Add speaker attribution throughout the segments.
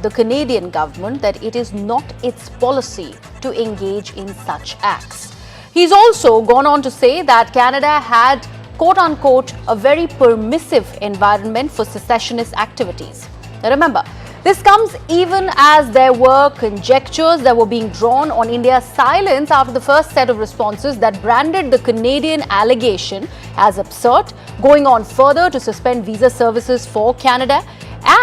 Speaker 1: the Canadian government that it is not its policy to engage in such acts. He's also gone on to say that Canada had, quote-unquote, a very permissive environment for secessionist activities. Now remember, this comes even as there were conjectures that were being drawn on India's silence after the first set of responses that branded the Canadian allegation as absurd, going on further to suspend visa services for Canada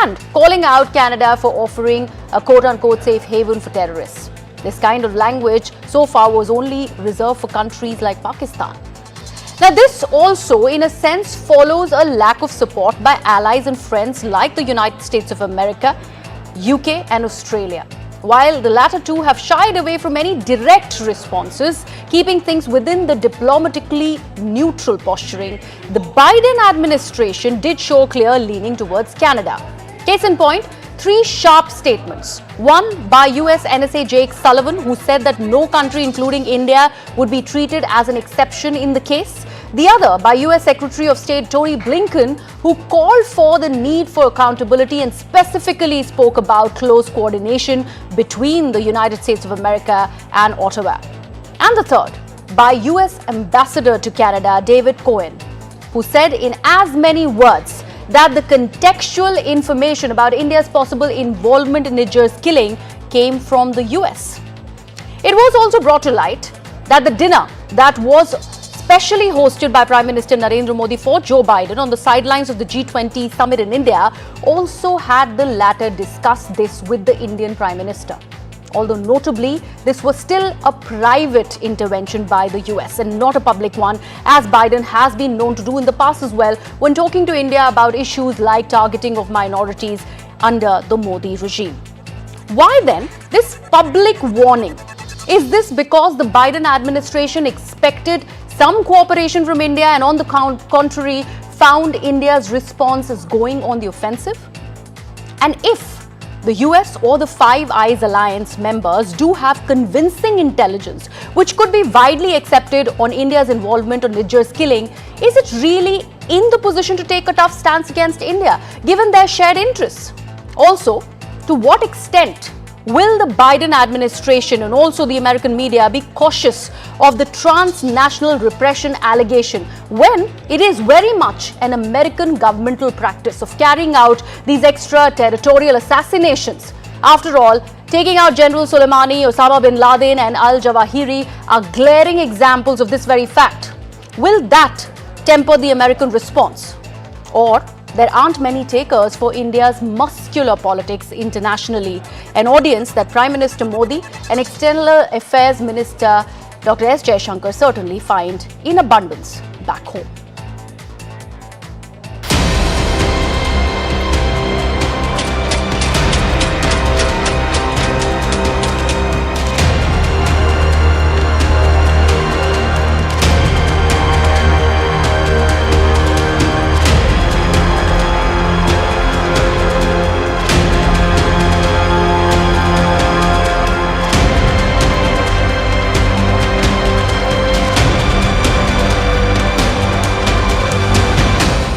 Speaker 1: and calling out Canada for offering a quote-unquote safe haven for terrorists. This kind of language so far was only reserved for countries like Pakistan. Now, this also, in a sense, follows a lack of support by allies and friends like the United States of America, UK and Australia. While the latter two have shied away from any direct responses, keeping things within the diplomatically neutral posturing, the Biden administration did show clear leaning towards Canada. Case in point, three sharp statements. One by US NSA Jake Sullivan, who said that no country, including India, would be treated as an exception in the case. The other by US Secretary of State Tony Blinken, who called for the need for accountability and specifically spoke about close coordination between the United States of America and Ottawa. And the third by US Ambassador to Canada David Cohen, who said in as many words that the contextual information about India's possible involvement in Niger's killing came from the US. It was also brought to light that the dinner that was specially hosted by Prime Minister Narendra Modi for Joe Biden on the sidelines of the G20 summit in India also had the latter discuss this with the Indian Prime Minister. Although notably, this was still a private intervention by the US and not a public one, as Biden has been known to do in the past as well when talking to India about issues like targeting of minorities under the Modi regime. Why then this public warning? Is this because the Biden administration expected some cooperation from India and on the contrary found India's response as going on the offensive? And if the US or the Five Eyes Alliance members do have convincing intelligence which could be widely accepted on India's involvement on Niger's killing, is it really in the position to take a tough stance against India given their shared interests? Also, to what extent will the Biden administration and also the American media be cautious of the transnational repression allegation when it is very much an American governmental practice of carrying out these extraterritorial assassinations? After all, taking out General Soleimani, Osama bin Laden and al-Zawahiri are glaring examples of this very fact. Will that temper the American response? Or there aren't many takers for India's muscular politics internationally, an audience that Prime Minister Modi and External Affairs Minister Dr. S. Jaishankar certainly find in abundance back home.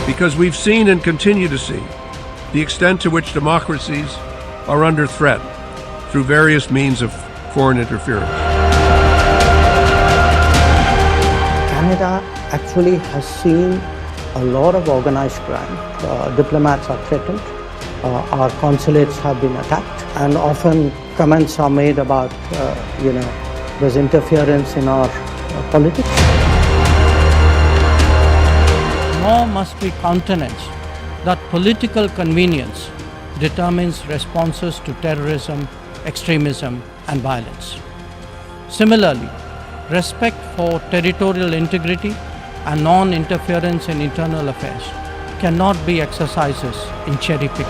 Speaker 2: Because we've seen and continue to see the extent to which democracies are under threat through various means of foreign interference.
Speaker 3: Canada actually has seen a lot of organized crime. Diplomats are threatened, our consulates have been attacked, and often comments are made about, there's interference in our politics.
Speaker 4: Nor must we countenance that political convenience determines responses to terrorism, extremism, and violence. Similarly, respect for territorial integrity and non-interference in internal affairs cannot be exercises in cherry picking.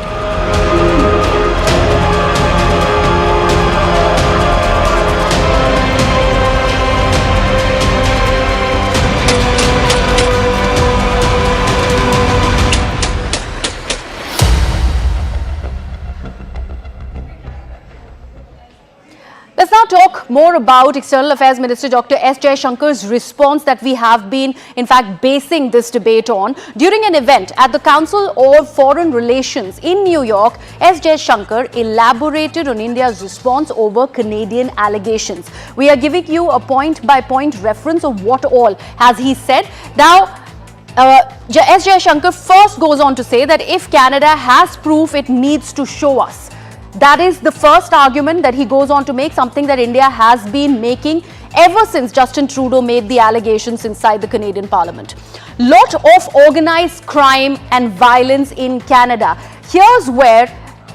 Speaker 1: Let's now talk more about External Affairs Minister Dr. S. Jaishankar's response that we have been, in fact, basing this debate on. During an event at the Council of Foreign Relations in New York, S. Jaishankar elaborated on India's response over Canadian allegations. We are giving you a point-by-point reference of what all has he said. Now, S. Jaishankar first goes on to say that if Canada has proof, it needs to show us. That is the first argument that he goes on to make, something that India has been making ever since Justin Trudeau made the allegations inside the Canadian Parliament. Lot of organized crime and violence in Canada. Here's where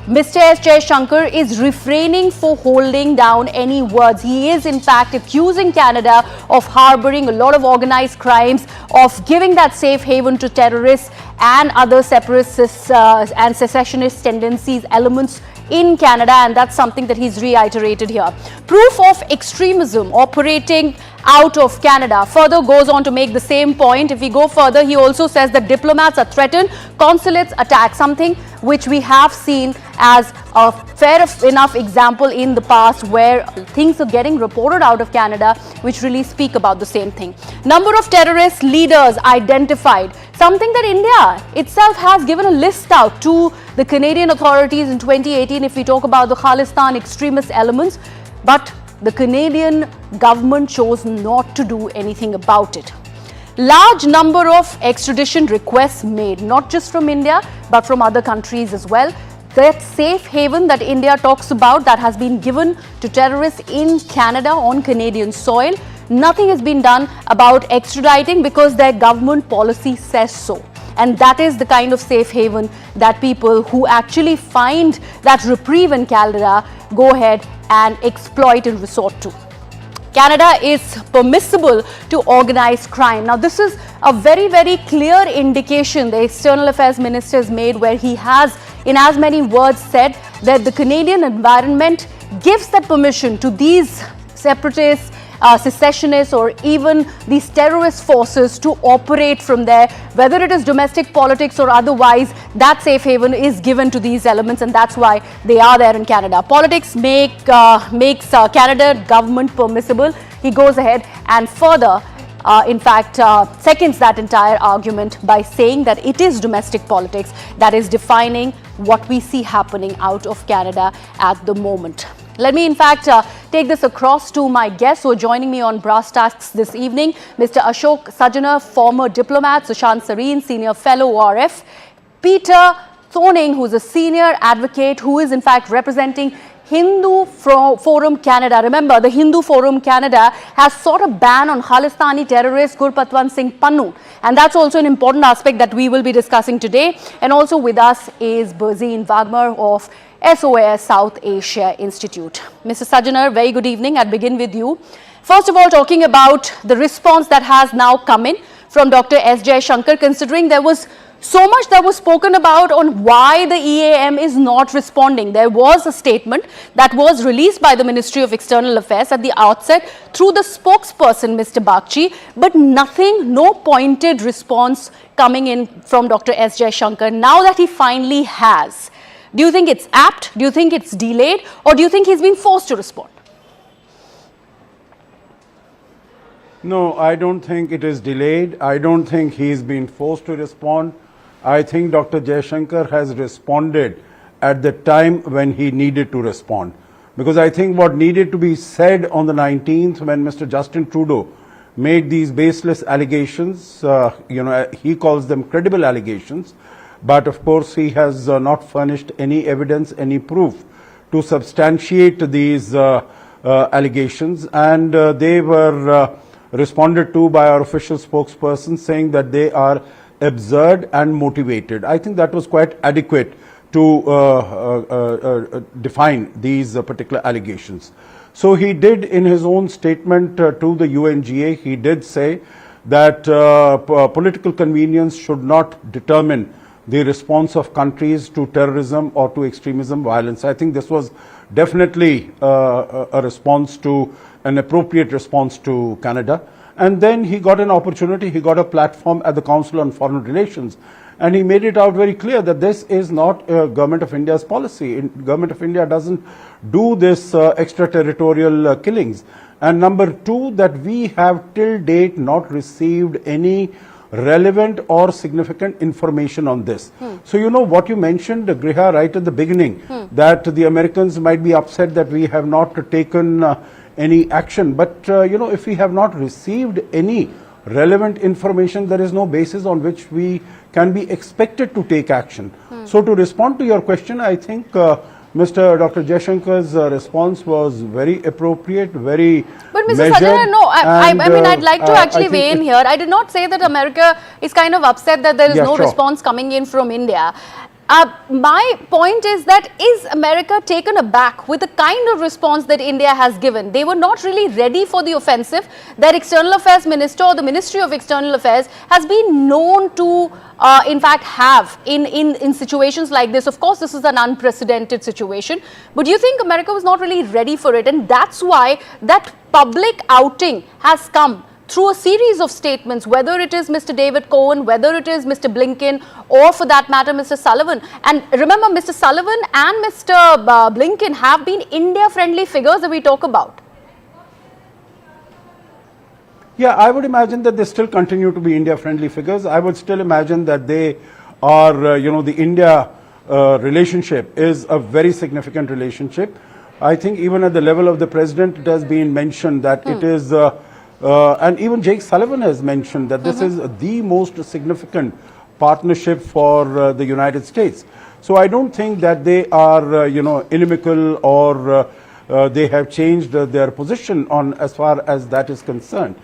Speaker 1: Mr. S. Jaishankar is refraining for holding down any words. He is in fact accusing Canada of harboring a lot of organized crimes, of giving that safe haven to terrorists and other separatists and secessionist tendencies, elements in Canada, and that's something that he's reiterated here. Proof of extremism operating out of Canada. Further goes on to make the same point. If we go further, he also says that diplomats are threatened, consulates attack, something which we have seen as a fair enough example in the past where things are getting reported out of Canada which really speak about the same thing. Number of terrorist leaders identified, something that India itself has given a list out to the Canadian authorities in 2018 if we talk about the Khalistan extremist elements, but the Canadian government chose not to do anything about it. Large number of extradition requests made, not just from India, but from other countries as well. That safe haven that India talks about that has been given to terrorists in Canada on Canadian soil, nothing has been done about extraditing because their government policy says so. And that is the kind of safe haven that people who actually find that reprieve in Canada go ahead and exploit and resort to. Canada is permissible to organize crime. Now, this is a very, very clear indication the External Affairs Minister has made, where he has, in as many words, said that the Canadian environment gives that permission to these separatists, secessionists, or even these terrorist forces to operate from there, whether it is domestic politics or otherwise. That safe haven is given to these elements, and that's why they are there in Canada. Politics makes Canada government permissible. He goes ahead and further seconds that entire argument by saying that it is domestic politics that is defining what we see happening out of Canada at the moment. Let me, in fact, take this across to my guests who are joining me on Brass Tacks this evening. Mr. Ashok Sajana, former diplomat; Sushant Sareen, senior fellow ORF; Peter Thoning, who is a senior advocate who is, in fact, representing Hindu Forum Canada. Remember, the Hindu Forum Canada has sought a ban on Khalistani terrorist Gurpatwant Singh Pannu, and that's also an important aspect that we will be discussing today. And also with us is Berzeen Wagner of SOAS South Asia Institute. Mr. Sajanar, very good evening. I'll begin with you. First of all, talking about the response that has now come in from Dr. S. Jaishankar, considering there was so much that was spoken about on why the EAM is not responding. There was a statement that was released by the Ministry of External Affairs at the outset through the spokesperson, Mr. Bagchi, but nothing, no pointed response coming in from Dr. S. Jaishankar. Now that he finally has, do you think it's apt? Do you think it's delayed? Or do you think he's been forced to respond?
Speaker 5: No, I don't think it is delayed. I don't think he's been forced to respond. I think Dr. Jaishankar has responded at the time when he needed to respond. Because I think what needed to be said on the 19th, when Mr. Justin Trudeau made these baseless allegations, he calls them credible allegations, but of course he has not furnished any evidence, any proof to substantiate these allegations, and they were responded to by our official spokesperson saying that they are absurd and motivated. I think that was quite adequate to define these particular allegations. So he did, in his own statement to the UNGA, he did say that political convenience should not determine the response of countries to terrorism or to extremism violence. I think this was definitely a response to, an appropriate response to Canada. And then he got an opportunity, he got a platform at the Council on Foreign Relations. And he made it out very clear that this is not Government of India's policy. Government of India doesn't do this extraterritorial killings. And number two, that we have till date not received any relevant or significant information on this. So you know what you mentioned, Griha, right at the beginning, that the Americans might be upset that we have not taken any action. But you know, if we have not received any relevant information, there is no basis on which we can be expected to take action. So to respond to your question, I think Mr. Dr. Jaishankar's response was very appropriate, very
Speaker 1: But Mr.
Speaker 5: measured.
Speaker 1: Sajjana, no, I mean, I'd like to
Speaker 5: I
Speaker 1: actually
Speaker 5: think
Speaker 1: weigh in here. I did not say that America is kind of upset that there is
Speaker 5: Yeah,
Speaker 1: no
Speaker 5: sure.
Speaker 1: response coming in from India. My point is that is America taken aback with the kind of response that India has given? They were not really ready for the offensive that External Affairs Minister or the Ministry of External Affairs has been known to in fact have in situations like this. Of course, this is an unprecedented situation, but do you think America was not really ready for it? And that's why that public outing has come through a series of statements, whether it is Mr. David Cohen, whether it is Mr. Blinken, or for that matter, Mr. Sullivan. And remember, Mr. Sullivan and Mr. Blinken have been India-friendly figures that we talk about.
Speaker 5: Yeah, I would imagine that they still continue to be India-friendly figures. I would still imagine that they are, you know, the India relationship is a very significant relationship. I think even at the level of the president, it has been mentioned that it is, and even Jake Sullivan has mentioned that this is the most significant partnership for the United States. So I don't think that they are, you know, inimical or they have changed their position on as far as that is concerned.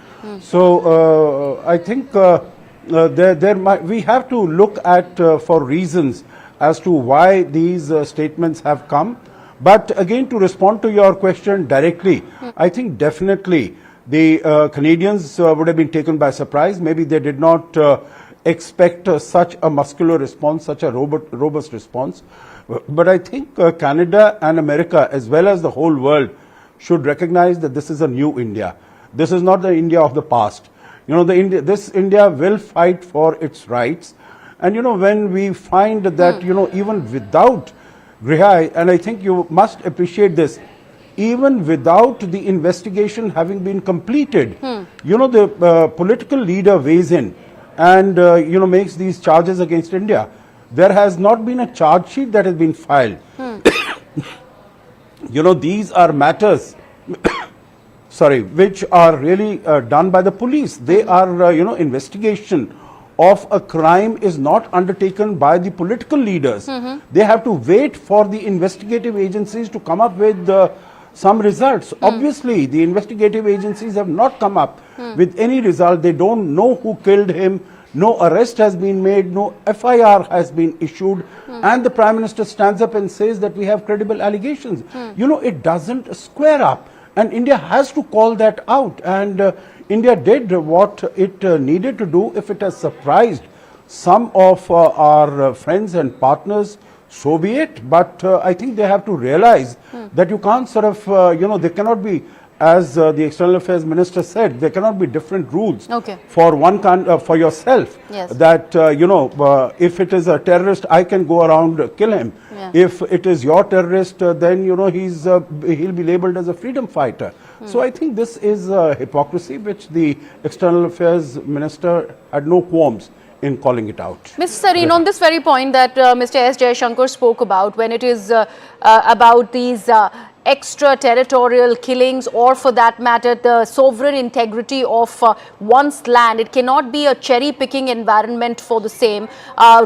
Speaker 5: So I think we have to look at for reasons as to why these statements have come. But again, to respond to your question directly, I think definitely the Canadians would have been taken by surprise. Maybe they did not expect such a muscular response, such a robust response. But I think Canada and America, as well as the whole world, should recognize that this is a new India. This is not the India of the past. You know, this India will fight for its rights. And you know, when we find that, you know, even without Griha, and I think you must appreciate this, even without the investigation having been completed, you know, the political leader weighs in and, you know, makes these charges against India. There has not been a charge sheet that has been filed. You know, these are matters, sorry, which are really done by the police. They are, you know, investigation of a crime is not undertaken by the political leaders. They have to wait for the investigative agencies to come up with some results. Obviously, the investigative agencies have not come up with any result. They don't know who killed him. No arrest has been made. No FIR has been issued. And the Prime Minister stands up and says that we have credible allegations. You know, it doesn't square up. And India has to call that out. And India did what it needed to do. If it has surprised some of our friends and partners, so be it. But I think they have to realize that you can't sort of, you know, there cannot be, as the External Affairs Minister said, there cannot be different rules for one for yourself.
Speaker 1: Yes.
Speaker 5: That, you know, if it is a terrorist, I can go around kill him. Yeah. If it is your terrorist, then, you know, he'll be labeled as a freedom fighter. So I think this is hypocrisy, which the External Affairs Minister had no qualms in calling it out.
Speaker 1: Mr. Sareen, on this very point that Mr. S. Jaishankar spoke about, when it is about these extraterritorial killings, or for that matter, the sovereign integrity of one's land, it cannot be a cherry-picking environment for the same.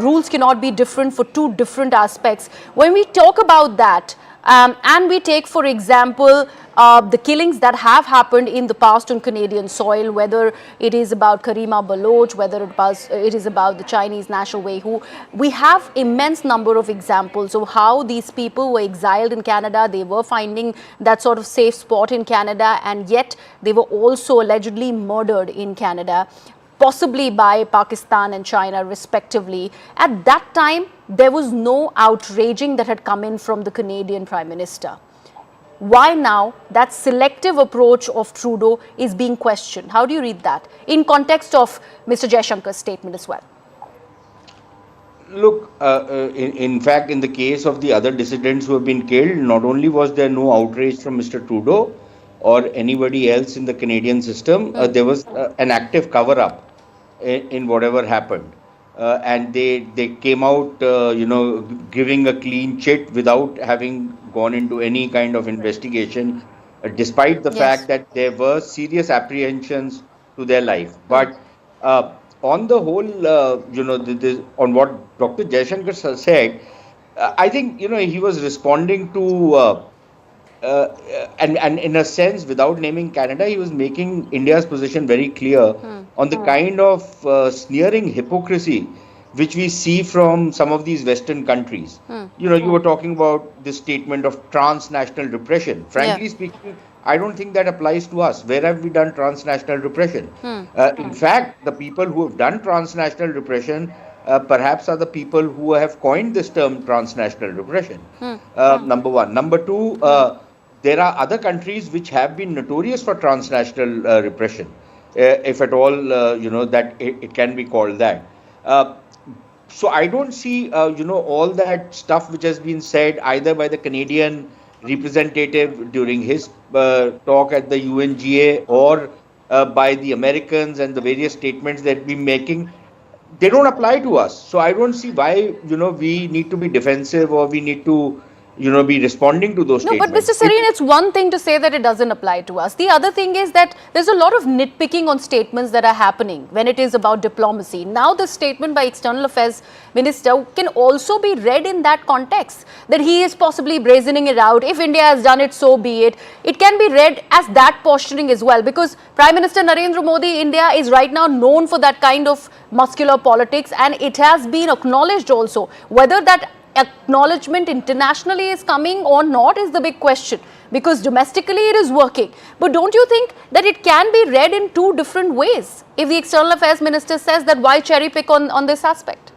Speaker 1: Rules cannot be different for two different aspects. When we talk about that, and we take, for example, the killings that have happened in the past on Canadian soil, whether it is about Karima Baloch, whether it is about the Chinese national Weihu, we have immense number of examples of how these people were exiled in Canada. They were finding that sort of safe spot in Canada, and yet they were also allegedly murdered in Canada, possibly by Pakistan and China respectively. At that time, there was no outraging that had come in from the Canadian Prime Minister. Why now that selective approach of Trudeau is being questioned? How do you read that in context of Mr. Jaishankar's statement as well?
Speaker 6: Look, in fact, in the case of the other dissidents who have been killed, not only was there no outrage from Mr. Trudeau or anybody else in the Canadian system, there was an active cover-up in whatever happened. And they came out, giving a clean chit without having gone into any kind of investigation, despite the
Speaker 1: Yes.
Speaker 6: fact that there were serious apprehensions to their life. But on the whole, on what Dr. Jaishankar said, I think he was responding to and in a sense, without naming Canada, he was making India's position very clear on the kind of sneering hypocrisy which we see from some of these Western countries. You were talking about this statement of transnational repression. Frankly speaking, I don't think that applies to us. Where have we done transnational repression? In fact, the people who have done transnational repression perhaps are the people who have coined this term transnational repression. Number one. Number two, there are other countries which have been notorious for transnational repression, if at all, that it can be called that. So I don't see, all that stuff which has been said either by the Canadian representative during his talk at the UNGA or by the Americans and the various statements that we're making. They don't apply to us. So I don't see why, we need to be defensive or we need to, be responding to those
Speaker 1: No, but
Speaker 6: statements.
Speaker 1: Mr. Sareen, it's one thing to say that it doesn't apply to us. The other thing is that there's a lot of nitpicking on statements that are happening when it is about diplomacy. Now, the statement by External Affairs Minister can also be read in that context, that he is possibly brazening it out. If India has done it, so be it. It can be read as that posturing as well, because Prime Minister Narendra Modi, India is right now known for that kind of muscular politics, and it has been acknowledged also. Whether that acknowledgement internationally is coming or not is the big question, because domestically it is working. But don't you think that it can be read in two different ways if the External Affairs Minister says that why cherry pick on this aspect?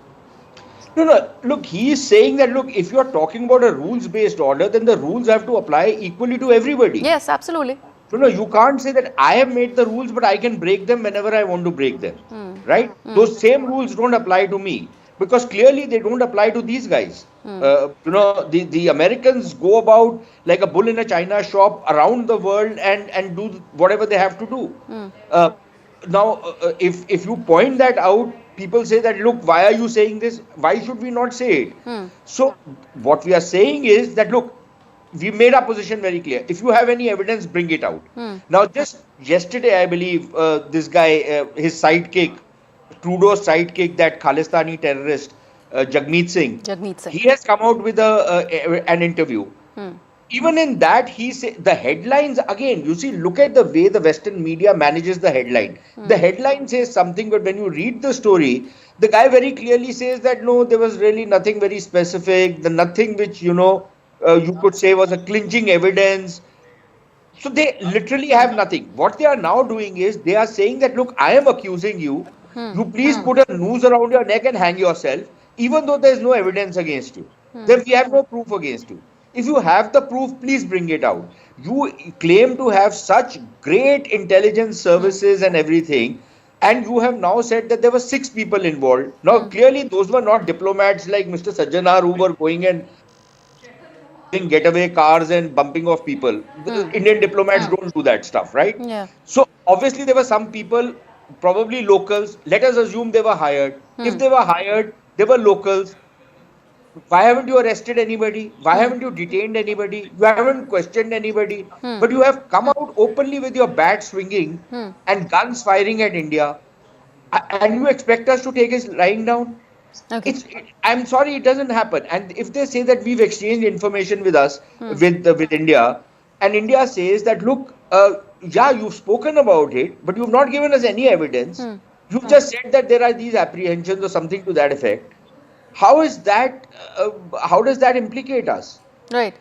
Speaker 6: No, look, he is saying that, look, if you are talking about a rules-based order, then the rules have to apply equally to everybody.
Speaker 1: Yes, absolutely.
Speaker 6: So, no, you can't say that I have made the rules, but I can break them whenever I want to break them, right? Those same rules don't apply to me, because clearly they don't apply to these guys. The Americans go about like a bull in a china shop around the world and do whatever they have to do. Now, if you point that out, people say that, look, why are you saying this? Why should we not say it? So what we are saying is that, look, we made our position very clear. If you have any evidence, bring it out. Now, just yesterday, I believe, this guy, his sidekick, Trudeau's sidekick, that Khalistani terrorist, Jagmeet Singh, he has come out with an interview. Even in that, he said the headlines, again, you see, look at the way the Western media manages the headline. The headline says something, but when you read the story, the guy very clearly says that, no, there was really nothing very specific, nothing which, you could say was a clinching evidence. So they literally have nothing. What they are now doing is they are saying that, look, I am accusing you. You please put a noose around your neck and hang yourself, even though there is no evidence against you. Then we have no proof against you. If you have the proof, please bring it out. You claim to have such great intelligence services and everything, and you have now said that there were 6 people involved. Now, clearly, those were not diplomats like Mr. Sajjanar who were going and in getaway cars and bumping off people. Indian diplomats don't do that stuff, right?
Speaker 1: Yeah.
Speaker 6: So, obviously, there were some people, probably locals. Let us assume they were hired. If they were hired, they were locals. Why haven't you arrested anybody? Why haven't you detained anybody? You haven't questioned anybody. But you have come out openly with your bat swinging and guns firing at India. And you expect us to take his lying down?
Speaker 1: Okay.
Speaker 6: I'm sorry, it doesn't happen. And if they say that we've exchanged information with us, with India, and India says that, look, yeah, you've spoken about it, but you've not given us any evidence. You've just said that there are these apprehensions or something to that effect. How is that? How does that implicate us?
Speaker 1: Right.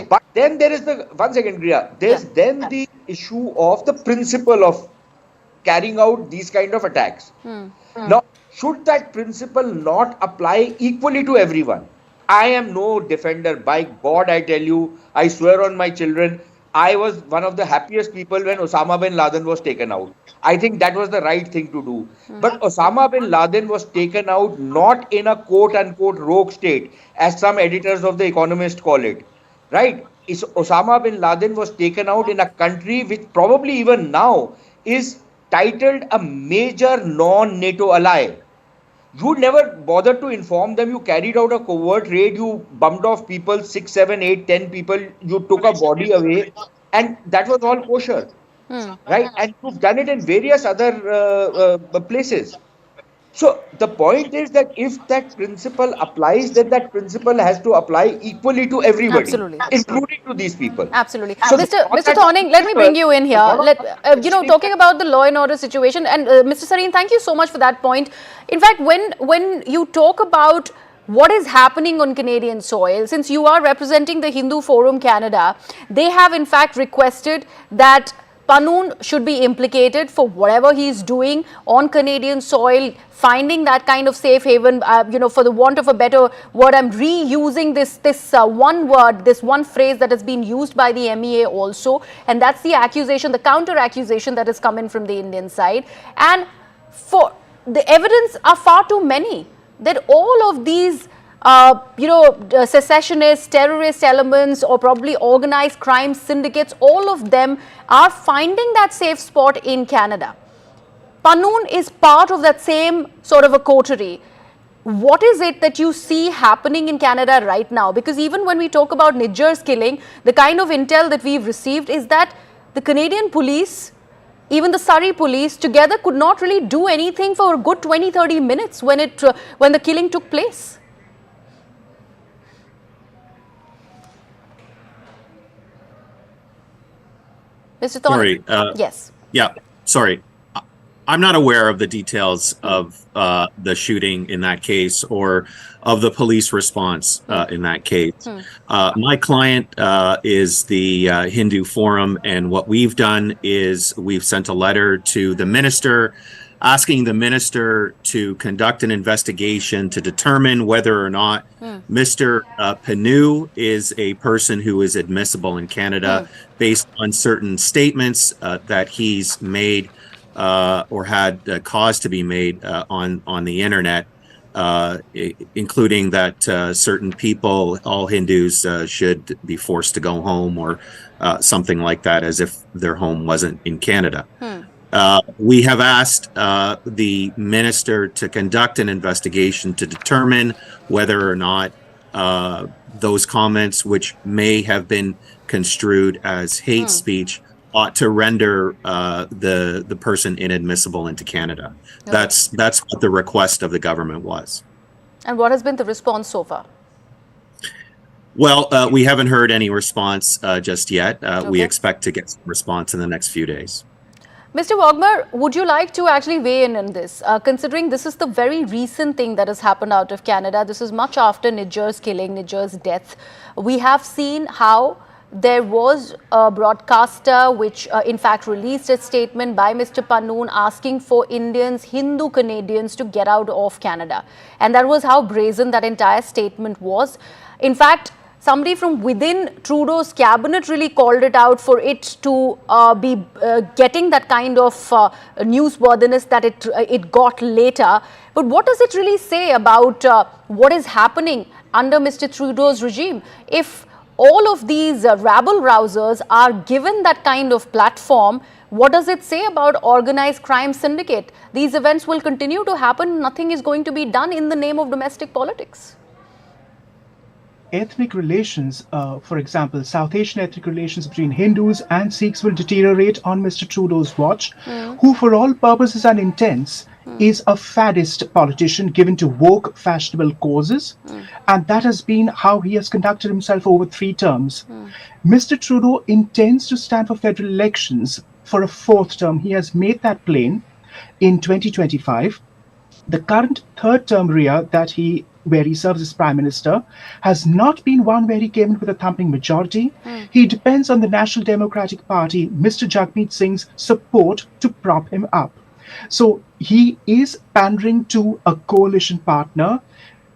Speaker 6: But then there is one second, Griya. There's then the issue of the principle of carrying out these kind of attacks. Now, should that principle not apply equally to everyone? I am no defender. By God, I tell you, I swear on my children, I was one of the happiest people when Osama bin Laden was taken out. I think that was the right thing to do. But Osama bin Laden was taken out not in a quote unquote rogue state, as some editors of The Economist call it. Right? Osama bin Laden was taken out in a country which probably even now is titled a major non NATO ally. You never bothered to inform them. You carried out a covert raid. You bumped off people, 6, 7, 8, 10 people. You took a body away, and that was all kosher, right? And you've done it in various other places. So the point is that if that principle applies, then that principle has to apply equally to everybody,
Speaker 1: Absolutely.
Speaker 6: including to these people.
Speaker 1: Absolutely.
Speaker 6: So
Speaker 1: Mr. Thorning, let me bring you in here. Talking about the law and order situation, and Mr. Sareen, thank you so much for that point. In fact, when you talk about what is happening on Canadian soil, since you are representing the Hindu Forum Canada, they have in fact requested that Pannoon should be implicated for whatever he is doing on Canadian soil, finding that kind of safe haven, for the want of a better word, I'm reusing this one word, this one phrase that has been used by the MEA also, and that's the accusation, the counter accusation that has come in from the Indian side. And for the evidence are far too many that all of these secessionists, terrorist elements, or probably organized crime syndicates, all of them are finding that safe spot in Canada. Pannoon is part of that same sort of a coterie. What is it that you see happening in Canada right now? Because even when we talk about Nijjar's killing, the kind of intel that we've received is that the Canadian police, even the Surrey police, together could not really do anything for a good 20-30 minutes when the killing took place. Mr. Thorning.
Speaker 7: Sorry.
Speaker 1: Yes.
Speaker 7: Yeah. Sorry. I'm not aware of the details of the shooting in that case or of the police response in that case. My client is the Hindu Forum, and what we've done is we've sent a letter to the minister asking the minister to conduct an investigation to determine whether or not Mr. Pannoon is a person who is admissible in Canada based on certain statements that he's made or had cause to be made on the internet, including that certain people, all Hindus, should be forced to go home or something like that, as if their home wasn't in Canada. We have asked the minister to conduct an investigation to determine whether or not those comments, which may have been construed as hate speech, ought to render the person inadmissible into Canada. Okay. That's what the request of the government was.
Speaker 1: And what has been the response so far?
Speaker 7: Well, we haven't heard any response just yet. We expect to get some response in the next few days.
Speaker 1: Mr. Wagner, would you like to actually weigh in on this? Considering this is the very recent thing that has happened out of Canada, this is much after Nijjar's killing, Nijjar's death. We have seen how there was a broadcaster which in fact released a statement by Mr. Pannoon asking for Indians, Hindu Canadians to get out of Canada. And that was how brazen that entire statement was. In fact, somebody from within Trudeau's cabinet really called it out for it to be getting that kind of newsworthiness that it got later. But what does it really say about what is happening under Mr. Trudeau's regime? If all of these rabble-rousers are given that kind of platform, what does it say about organized crime syndicate? These events will continue to happen. Nothing is going to be done in the name of domestic politics.
Speaker 8: Ethnic relations, for example, South Asian ethnic relations between Hindus and Sikhs will deteriorate on Mr. Trudeau's watch, who for all purposes and intents is a faddist politician given to woke, fashionable causes. And that has been how he has conducted himself over 3 terms. Mr. Trudeau intends to stand for federal elections for a 4th term. He has made that plain in 2025. The current 3rd term RIA where he serves as Prime Minister has not been one where he came in with a thumping majority. He depends on the National Democratic Party, Mr. Jagmeet Singh's support to prop him up. So he is pandering to a coalition partner.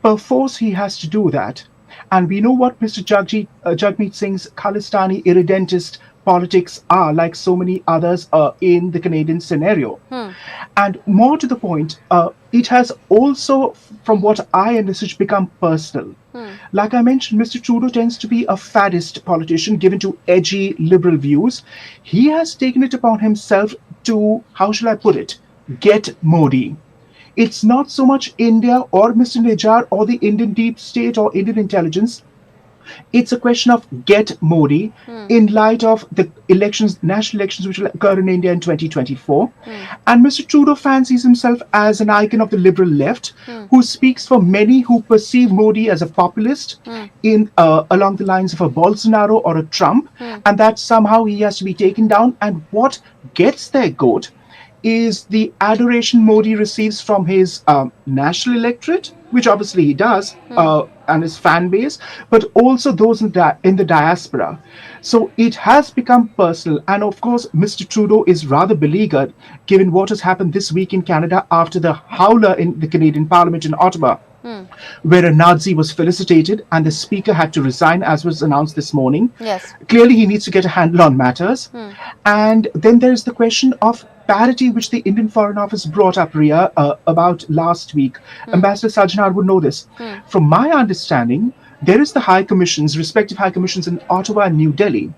Speaker 8: Perforce he has to do that. And we know what Mr. Jagmeet Singh's Khalistani irredentist politics are, like so many others in the Canadian scenario. And more to the point, it has also, from what I envisage, become personal. Like I mentioned, Mr. Trudeau tends to be a faddist politician given to edgy liberal views. He has taken it upon himself to, how shall I put it, get Modi. It's not so much India or Mr. Nijar or the Indian deep state or Indian intelligence. It's a question of get Modi in light of the elections, national elections, which will occur in India in 2024. And Mr. Trudeau fancies himself as an icon of the liberal left, who speaks for many who perceive Modi as a populist in along the lines of a Bolsonaro or a Trump, and that somehow he has to be taken down. And what gets their goat is the adoration Modi receives from his national electorate, which obviously he does, and his fan base, but also those in the diaspora. So it has become personal. And of course, Mr. Trudeau is rather beleaguered given what has happened this week in Canada after the howler in the Canadian Parliament in Ottawa, where a Nazi was felicitated and the speaker had to resign, as was announced this morning.
Speaker 1: Yes.
Speaker 8: Clearly, he needs to get a handle on matters. And then there's the question of parity, which the Indian Foreign Office brought up, Ria, about last week. Ambassador Sajjanar would know this. From my understanding, there is the high commissions, respective high commissions in Ottawa and New Delhi.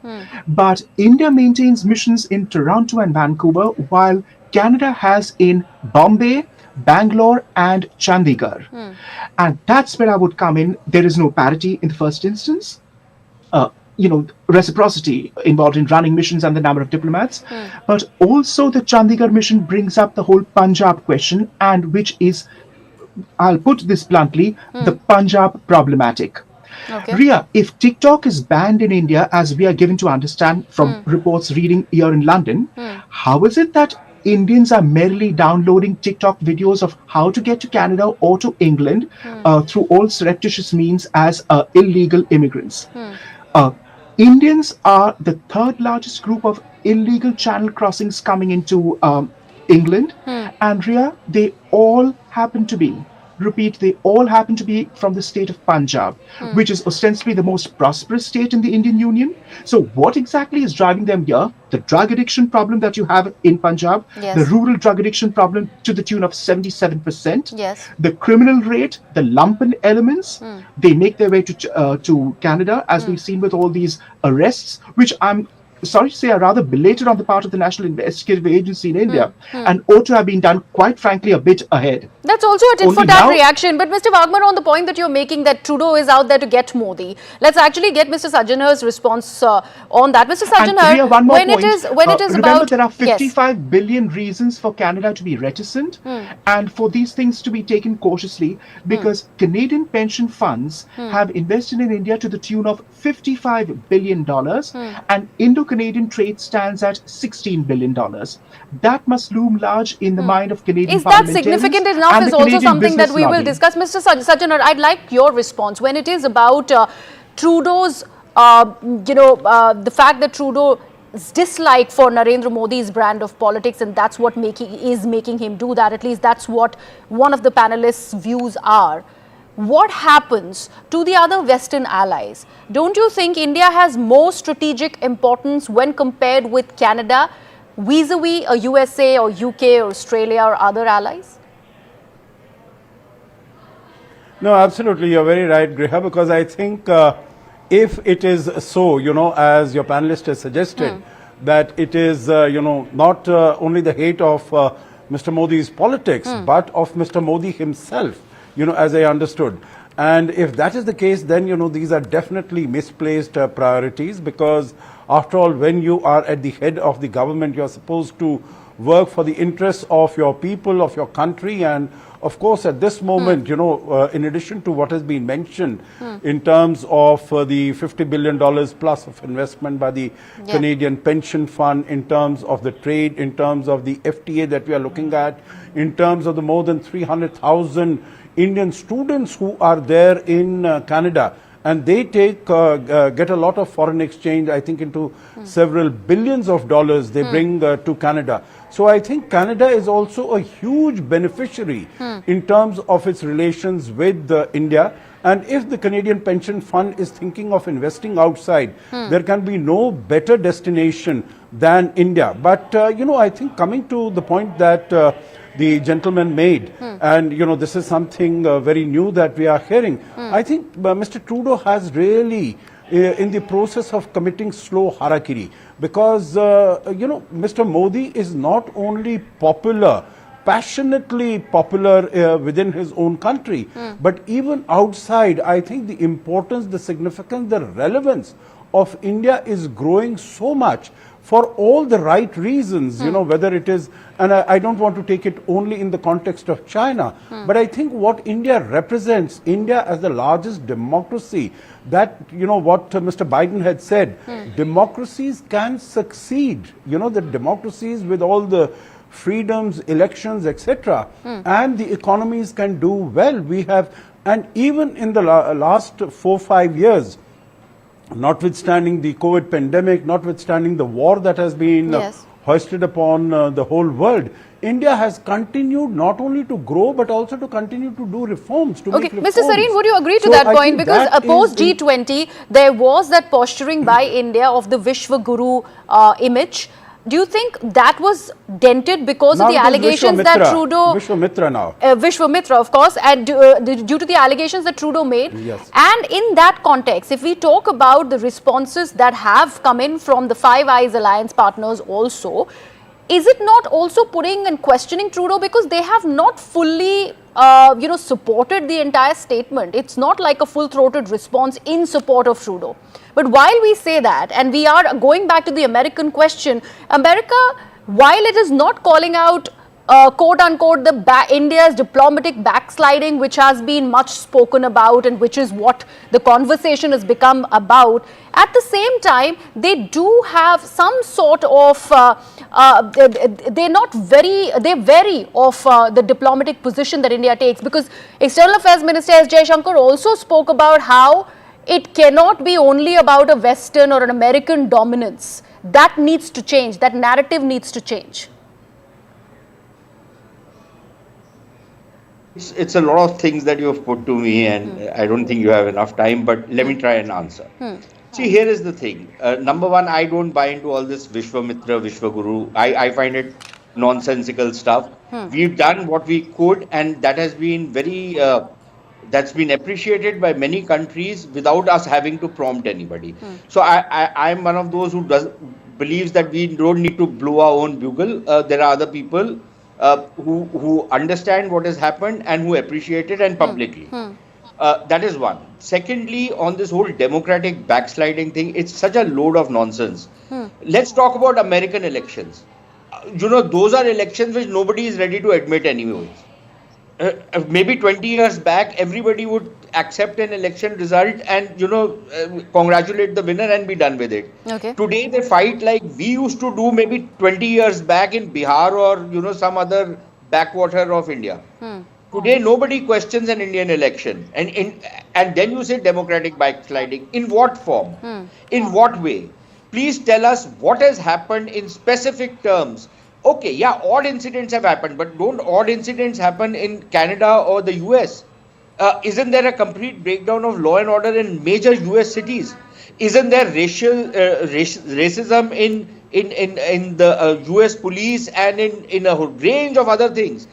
Speaker 8: But India maintains missions in Toronto and Vancouver, while Canada has in Bombay, Bangalore and Chandigarh. And that's where I would come in. There is no parity in the first instance. Reciprocity involved in running missions and the number of diplomats. But also the Chandigarh mission brings up the whole Punjab question, and which is, I'll put this bluntly, the Punjab problematic.
Speaker 1: Okay.
Speaker 8: Ria, if TikTok is banned in India, as we are given to understand from reports reading here in London, how is it that Indians are merely downloading TikTok videos of how to get to Canada or to England through all surreptitious means as illegal immigrants? Indians are the third largest group of illegal channel crossings coming into England. And Ria, they all happen to be, they all happen to be from the state of Punjab, which is ostensibly the most prosperous state in the Indian Union. So what exactly is driving them here? The drug addiction problem that you have in Punjab, the rural drug addiction problem to the tune of 77%, the criminal rate, the lumpen elements, they make their way to Canada, as we've seen with all these arrests, which I'm sorry to say, are rather belated on the part of the National Investigative Agency in India, and ought to have been done, quite frankly, a bit ahead.
Speaker 1: That's also a tit-for-tat reaction. But Mr. Wagner, on the point that you're making, that Trudeau is out there to get Modi, let's actually get Mr. Sajjanar's response on that. Mr. Sajjanar, when it is
Speaker 8: remember,
Speaker 1: about...
Speaker 8: there are 55 billion reasons for Canada to be reticent and for these things to be taken cautiously, because Canadian pension funds have invested in India to the tune of $55 billion, and Indo-Canadian trade stands at $16 billion. That must loom large in the mind of Canadian parliamentarians.
Speaker 1: Is that significant enough is also something that we will discuss. Mr. Sajjanar, I'd like your response when it is about Trudeau's, the fact that Trudeau's dislike for Narendra Modi's brand of politics, and that's what is making him do that. At least that's what one of the panelists' views are. What happens to the other Western allies? Don't you think India has more strategic importance when compared with Canada vis-a-vis a USA or UK or Australia or other allies?
Speaker 5: No, absolutely. You're very right, Griha, because I think if it is so, as your panelist has suggested, that it is, not only the hate of Mr. Modi's politics, but of Mr. Modi himself, as I understood. And if that is the case, then, these are definitely misplaced priorities, because after all, when you are at the head of the government, you're supposed to work for the interests of your people, of your country. And of course, at this moment, in addition to what has been mentioned in terms of the $50 billion plus of investment by the Canadian Pension Fund, in terms of the trade, in terms of the FTA that we are looking at, in terms of the more than 300,000 Indian students who are there in Canada, and they get a lot of foreign exchange, I think into several billions of dollars they bring to Canada. So I think Canada is also a huge beneficiary in terms of its relations with India. And if the Canadian Pension Fund is thinking of investing outside, there can be no better destination than India. But, I think coming to the point that the gentleman made, and, this is something very new that we are hearing. I think Mr. Trudeau has really in the process of committing slow harakiri, because, Mr. Modi is not only popular, passionately popular within his own country, but even outside. I think the importance, the significance, the relevance of India is growing so much for all the right reasons, whether it is, and I don't want to take it only in the context of China, but I think what India represents, India as the largest democracy, that, what Mr. Biden had said, democracies can succeed, the democracies with all the freedoms, elections, etc., and the economies can do well. We have, and even in the last 4-5 years, notwithstanding the COVID pandemic, notwithstanding the war that has been hoisted upon the whole world, India has continued not only to grow but also to continue to do reforms. To make reforms.
Speaker 1: Mr. Sareen, would you agree to that point? Because post G20, there was that posturing by India of the Vishwa Guru image. Do you think that was dented because of the allegations that Trudeau...
Speaker 5: Vishwamitra now.
Speaker 1: Vishwamitra, of course, and due to the allegations that Trudeau made.
Speaker 5: Yes.
Speaker 1: And in that context, if we talk about the responses that have come in from the Five Eyes Alliance partners also, is it not also putting and questioning Trudeau, because they have not fully supported the entire statement? It's not like a full-throated response in support of Trudeau. But while we say that, and we are going back to the American question, America, while it is not calling out quote-unquote India's diplomatic backsliding, which has been much spoken about and which is what the conversation has become about, at the same time, they do have some sort of, they vary of the diplomatic position that India takes, because External Affairs Minister Jaishankar also spoke about how it cannot be only about a Western or an American dominance. That needs to change. That narrative needs to change.
Speaker 6: It's a lot of things that you have put to me, and I don't think you have enough time, but let me try and answer. See, here is the thing. Number one, I don't buy into all this Vishwamitra, Vishwaguru. I find it nonsensical stuff. We've done what we could, and that has been very... that's been appreciated by many countries without us having to prompt anybody. So I'm one of those who believes that we don't need to blow our own bugle. There are other people who understand what has happened and who appreciate it, and publicly. That is one. Secondly, on this whole democratic backsliding thing, it's such a load of nonsense. Let's talk about American elections. Those are elections which nobody is ready to admit anyways. Maybe 20 years back, everybody would accept an election result and, congratulate the winner and be done with it.
Speaker 1: Okay.
Speaker 6: Today, they fight like we used to do maybe 20 years back in Bihar or, some other backwater of India. Today, nobody questions an Indian election. And then you say democratic backsliding. In what form? In what way? Please tell us what has happened in specific terms. Okay, yeah, odd incidents have happened, but don't odd incidents happen in Canada or the US? Isn't there a complete breakdown of law and order in major US cities? Isn't there racism in the US police and in a range of other things?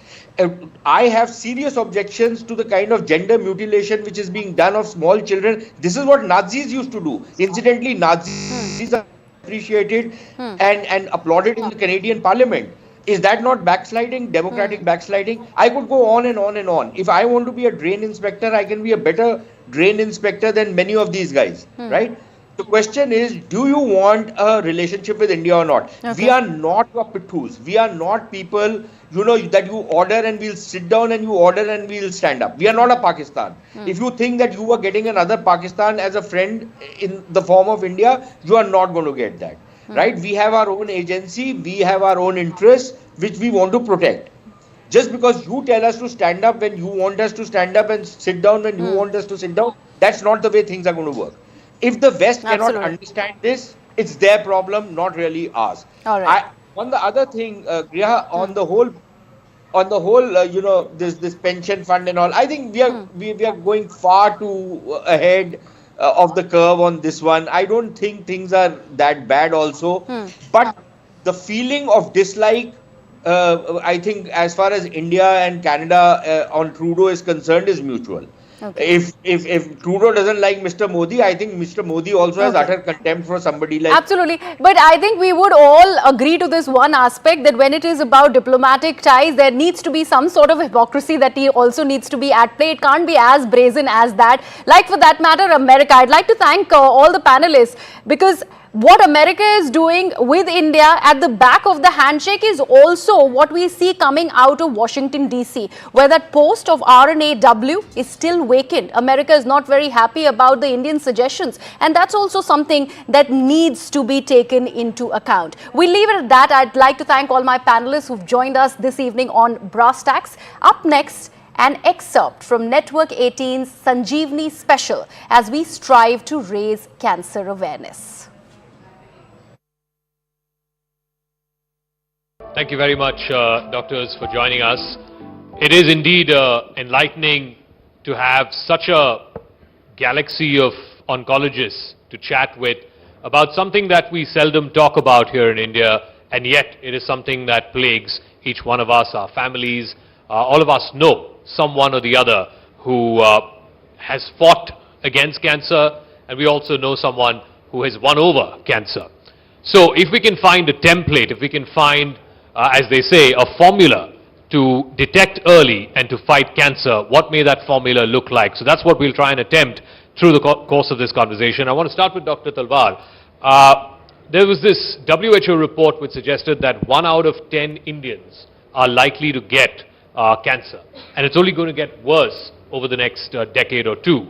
Speaker 6: I have serious objections to the kind of gender mutilation which is being done of small children. This is what Nazis used to do. Incidentally, Nazis are appreciated and applauded in the Canadian Parliament. Is that not backsliding, democratic backsliding? I could go on and on and on. If I want to be a drain inspector, I can be a better drain inspector than many of these guys, right? The question is, do you want a relationship with India or not? Okay. We are not your pittus. We are not people, that you order and we'll sit down, and you order and we'll stand up. We are not a Pakistan. If you think that you are getting another Pakistan as a friend in the form of India, you are not going to get that, right? We have our own agency. We have our own interests, which we want to protect. Just because you tell us to stand up when you want us to stand up and sit down when you want us to sit down, that's not the way things are going to work. If the West cannot understand this, it's their problem, not really ours.
Speaker 1: All right.
Speaker 6: On the other thing, Griha, on the whole on the whole, this pension fund and all, I think we are going far too ahead of the curve on this one. I don't think things are that bad also, but the feeling of dislike, I think, as far as India and Canada on Trudeau is concerned, is mutual.
Speaker 1: Okay.
Speaker 6: If Trudeau doesn't like Mr. Modi, I think Mr. Modi also has utter contempt for somebody like.
Speaker 1: Absolutely. But I think we would all agree to this one aspect, that when it is about diplomatic ties, there needs to be some sort of hypocrisy that he also needs to be at play. It can't be as brazen as that. Like, for that matter, America. I'd like to thank all the panelists, because what America is doing with India at the back of the handshake is also what we see coming out of Washington, D.C., where that post of RNAW is still vacant. America is not very happy about the Indian suggestions, and that's also something that needs to be taken into account. We leave it at that. I'd like to thank all my panelists who've joined us this evening on Brass Tacks. Up next, an excerpt from Network 18's Sanjeevani special as we strive to raise cancer awareness.
Speaker 9: Thank you very much, doctors, for joining us. It is indeed enlightening to have such a galaxy of oncologists to chat with about something that we seldom talk about here in India, and yet it is something that plagues each one of us, our families. All of us know someone or the other who has fought against cancer, and we also know someone who has won over cancer. So if we can find a template, if we can find, as they say, a formula to detect early and to fight cancer, what may that formula look like? So that's what we'll try and attempt through the course of this conversation. I want to start with Dr. Talwar. There was this WHO report which suggested that 1 out of 10 Indians are likely to get cancer, and it's only going to get worse over the next decade or two.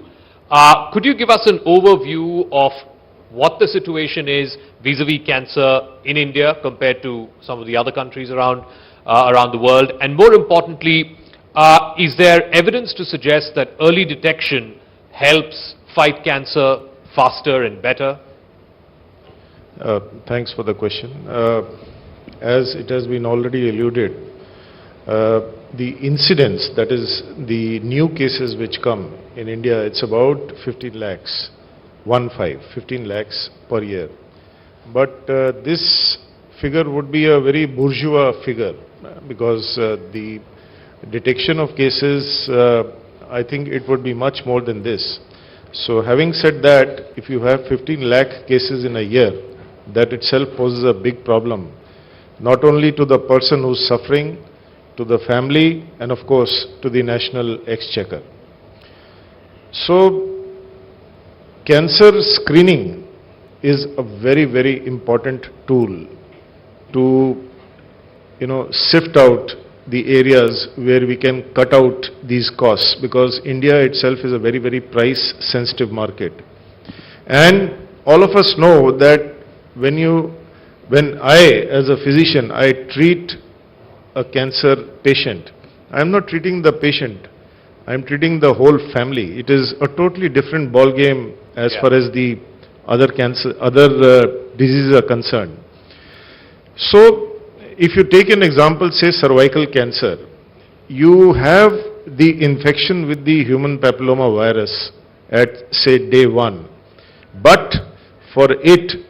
Speaker 9: Could you give us an overview of what the situation is vis-a-vis cancer in India compared to some of the other countries around the world? And more importantly, is there evidence to suggest that early detection helps fight cancer faster and better?
Speaker 10: Thanks for the question. As it has been already alluded, the incidence, that is the new cases which come in India, it's about 15 lakhs. 15 lakhs per year. But this figure would be a very bourgeois figure, because the detection of cases, I think it would be much more than this. So having said that, if you have 15 lakh cases in a year, that itself poses a big problem, not only to the person who's suffering, to the family, and of course to the national exchequer. So cancer screening is a very, very important tool to, sift out the areas where we can cut out these costs, because India itself is a very, very price sensitive market. And all of us know that when I, as a physician, I treat a cancer patient, I am not treating the patient, I am treating the whole family. It is a totally different ball game as far as the other diseases are concerned. So if you take an example, say cervical cancer, you have the infection with the human papilloma virus at, say, day 1. But for it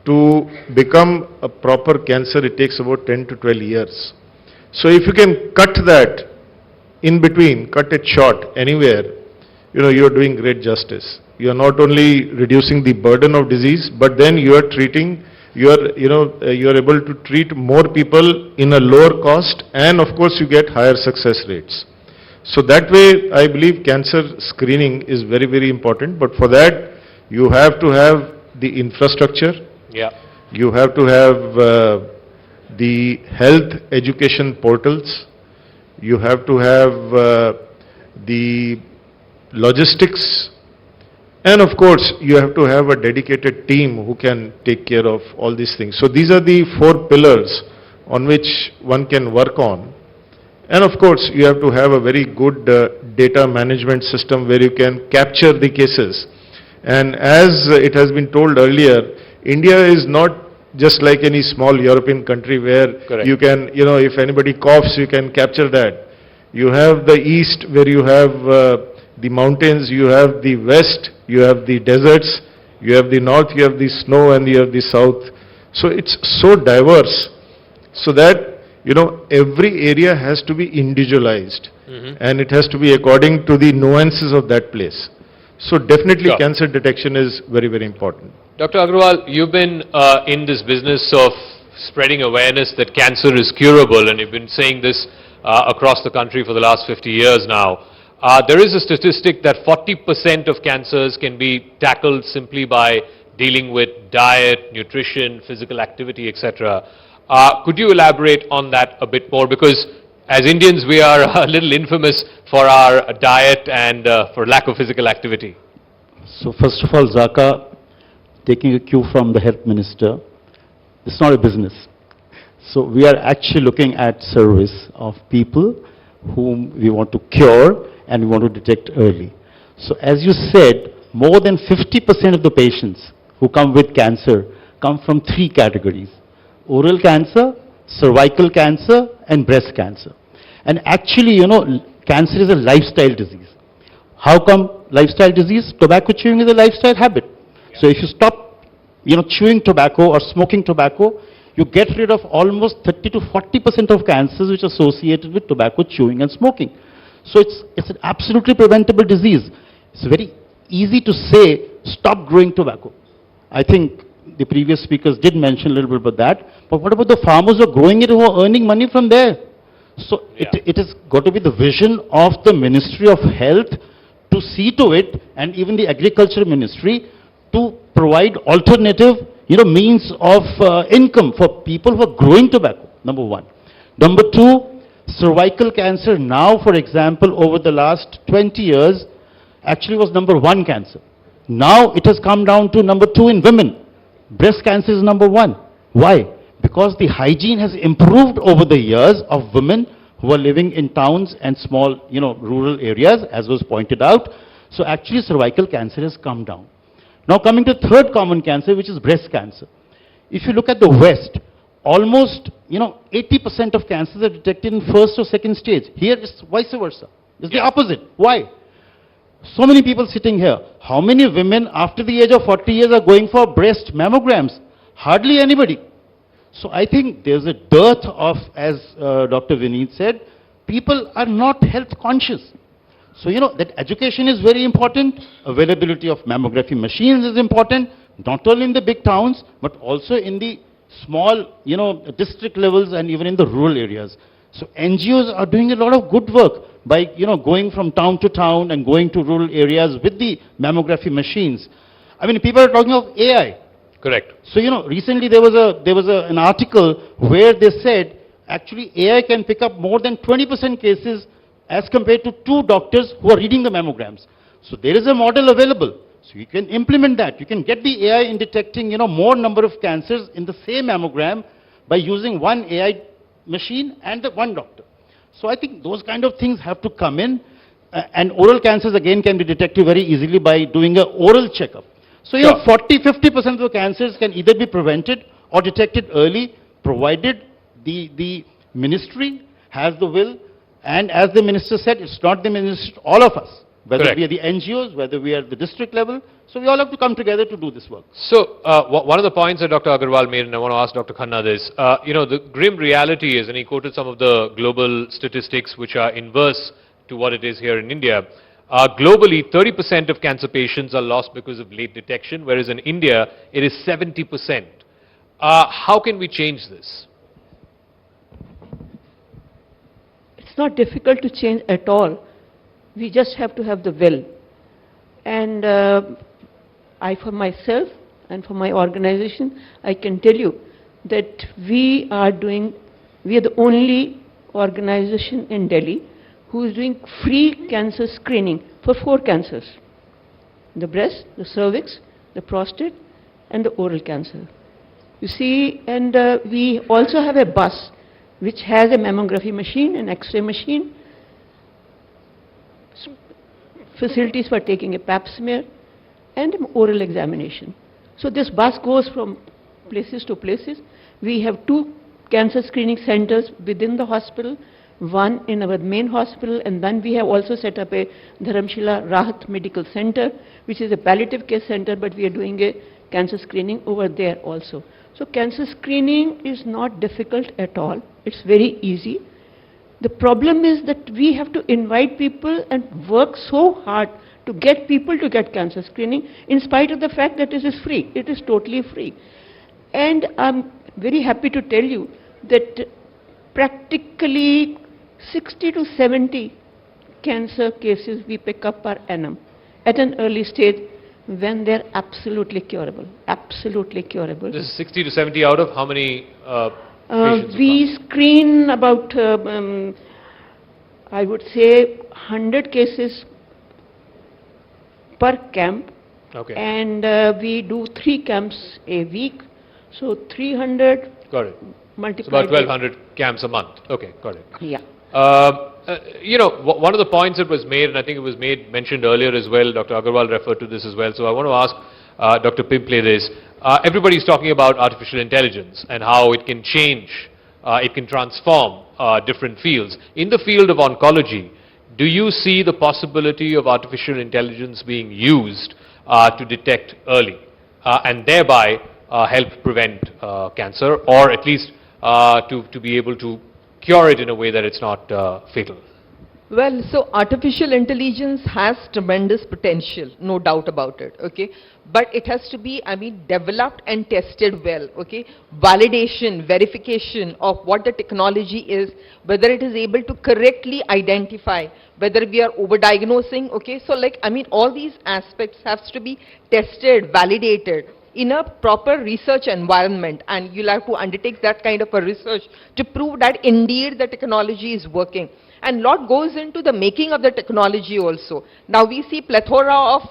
Speaker 10: to become a proper cancer, it takes about 10 to 12 years. So if you can cut that in between, cut it short anywhere, you are doing great justice. You are not only reducing the burden of disease, but then you are treating, you are able to treat more people in a lower cost, and of course you get higher success rates. So that way, I believe cancer screening is very, very important. But for that, you have to have the infrastructure.
Speaker 9: Yeah.
Speaker 10: You have to have the health education portals. You have to have the logistics. And of course, you have to have a dedicated team who can take care of all these things. So these are the 4 pillars on which one can work on. And of course, you have to have a very good data management system where you can capture the cases. And as it has been told earlier, India is not just like any small European country where
Speaker 9: Correct.
Speaker 10: you can, if anybody coughs, you can capture that. You have the east where you have the mountains, you have the west, you have the deserts, you have the north, you have the snow, and you have the south. So it's so diverse, so that, every area has to be individualized, and it has to be according to the nuances of that place. So definitely
Speaker 9: Sure.
Speaker 10: cancer detection is very, very important.
Speaker 9: Dr. Agarwal, you've been in this business of spreading awareness that cancer is curable, and you've been saying this across the country for the last 50 years now. There is a statistic that 40% of cancers can be tackled simply by dealing with diet, nutrition, physical activity, etc. Could you elaborate on that a bit more? Because as Indians, we are a little infamous for our diet and for lack of physical activity.
Speaker 11: So first of all, Zaka, taking a cue from the health minister, it's not a business. So we are actually looking at service of people whom we want to cure and we want to detect early. So as you said, more than 50% of the patients who come with cancer come from 3 categories: oral cancer, cervical cancer, and breast cancer. And actually, cancer is a lifestyle disease. How come lifestyle disease? Tobacco chewing is a lifestyle habit. So if you stop, chewing tobacco or smoking tobacco, you get rid of almost 30 to 40% of cancers which are associated with tobacco chewing and smoking. So it's an absolutely preventable disease. It's very easy to say, stop growing tobacco. I think the previous speakers did mention a little bit about that. But what about the farmers who are growing it, who are earning money from there? So it has got to be the vision of the Ministry of Health to see to it, and even the Agriculture Ministry, to provide alternative, means of income for people who are growing tobacco, number one. Number two, cervical cancer now, for example, over the last 20 years, actually was number 1 cancer. Now it has come down to number 2 in women. Breast cancer is number 1. Why? Because the hygiene has improved over the years of women who are living in towns and small, rural areas, as was pointed out. So actually cervical cancer has come down. Now coming to third common cancer, which is breast cancer. If you look at the West, almost, 80% of cancers are detected in first or second stage. Here it's vice versa. It's the opposite. Why? So many people sitting here. How many women after the age of 40 years are going for breast mammograms? Hardly anybody. So I think there's a dearth of, as Dr. Vineet said, people are not health conscious. So, that education is very important. Availability of mammography machines is important, not only in the big towns, but also in the small, district levels and even in the rural areas. So NGOs are doing a lot of good work by, going from town to town and going to rural areas with the mammography machines. I mean, people are talking of AI.
Speaker 9: Correct.
Speaker 11: So, recently there was an article where they said, actually AI can pick up more than 20% cases as compared to 2 doctors who are reading the mammograms. So there is a model available. So you can implement that. You can get the AI in detecting, more number of cancers in the same mammogram by using 1 AI machine and 1 doctor. So I think those kind of things have to come in. And oral cancers again can be detected very easily by doing an oral checkup. So, 40-50% of the cancers can either be prevented or detected early, provided the ministry has the will. And as the minister said, it's not the ministry, all of us, whether
Speaker 9: Correct.
Speaker 11: we are the NGOs, whether we are at the district level. So we all have to come together to do this work.
Speaker 9: So, one of the points that Dr. Agarwal made, and I want to ask Dr. Khanna this, the grim reality is, and he quoted some of the global statistics which are inverse to what it is here in India. Globally, 30% of cancer patients are lost because of late detection, whereas in India, it is 70%. How can we change this?
Speaker 12: It's not difficult to change at all. We just have to have the will. And I, for myself and for my organization, I can tell you that we are the only organization in Delhi who is doing free cancer screening for 4 cancers: the breast, the cervix, the prostate, and the oral cancer. You see, and we also have a bus which has a mammography machine, an X-ray machine, facilities for taking a pap smear, and an oral examination. So this bus goes from places to places. We have 2 cancer screening centers within the hospital, one in our main hospital, and then we have also set up a Dharamshila Rahat Medical Center, which is a palliative care center, but we are doing a cancer screening over there also. So cancer screening is not difficult at all. It's very easy. The problem is that we have to invite people and work so hard to get people to get cancer screening, in spite of the fact that it is free. It is totally free. And I'm very happy to tell you that practically 60 to 70 cancer cases we pick up per annum at an early stage when they're absolutely curable. Absolutely curable.
Speaker 9: This is 60 to 70 out of how many patients?
Speaker 12: We screen about, I would say, 100 cases per camp.
Speaker 9: Okay.
Speaker 12: And we do 3 camps a week. So 300
Speaker 9: got it.
Speaker 12: multiplied.
Speaker 9: It's about 1,200 camps a month. Okay, got it.
Speaker 12: Yeah.
Speaker 9: You know, one of the points that was made, and I think it was mentioned earlier as well, Dr. Agarwal referred to this as well, so I want to ask Dr. Pimple this. Everybody's talking about artificial intelligence and how it can change, it can transform different fields. In the field of oncology, do you see the possibility of artificial intelligence being used to detect early and thereby help prevent cancer, or at least to be able to cure it in a way that it's not fatal?
Speaker 13: Well, so artificial intelligence has tremendous potential, no doubt about it, okay? But it has to be, developed and tested well, okay? Validation, verification of what the technology is, whether it is able to correctly identify, whether we are overdiagnosing, okay? So all these aspects have to be tested, validated in a proper research environment, and you'll have to undertake that kind of a research to prove that indeed the technology is working. And lot goes into the making of the technology also. Now we see plethora of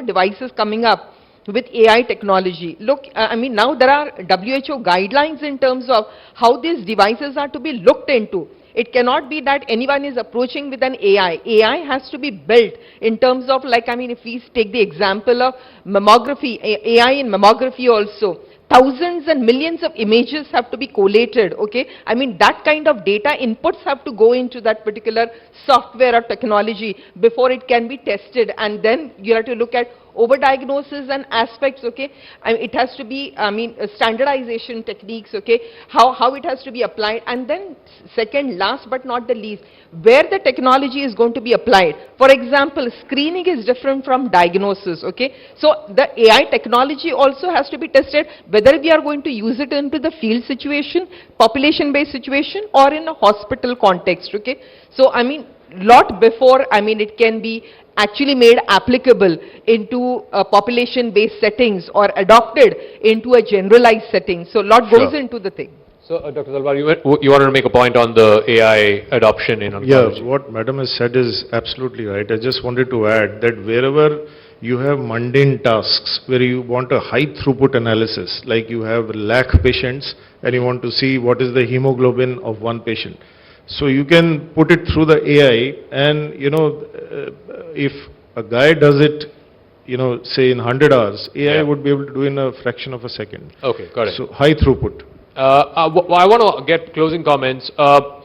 Speaker 13: devices coming up with AI technology. Look, now there are WHO guidelines in terms of how these devices are to be looked into. It cannot be that anyone is approaching with an AI. AI has to be built in terms of if we take the example of mammography, AI in mammography also. Thousands and millions of images have to be collated, okay? That kind of data inputs have to go into that particular software or technology before it can be tested, and then you have to look at overdiagnosis and aspects, okay? It has to be, standardization techniques, okay? How it has to be applied, and then second, last but not the least, where the technology is going to be applied. For example, screening is different from diagnosis, okay? So the AI technology also has to be tested, whether we are going to use it into the field situation, population-based situation, or in a hospital context, okay? So lot before, it can be actually made applicable into population-based settings or adopted into a generalized setting. So lot goes into the thing.
Speaker 9: So, Dr. Talwar, you wanted to make a point on the AI adoption in oncology.
Speaker 10: Yeah, what Madam has said is absolutely right. I just wanted to add that wherever you have mundane tasks where you want a high throughput analysis, like you have lakh patients and you want to see what is the hemoglobin of one patient. So you can put it through the AI, and if a guy does it, say in 100 hours, AI would be able to do in a fraction of a second.
Speaker 9: Okay, got it.
Speaker 10: So high throughput.
Speaker 9: I want to get closing comments.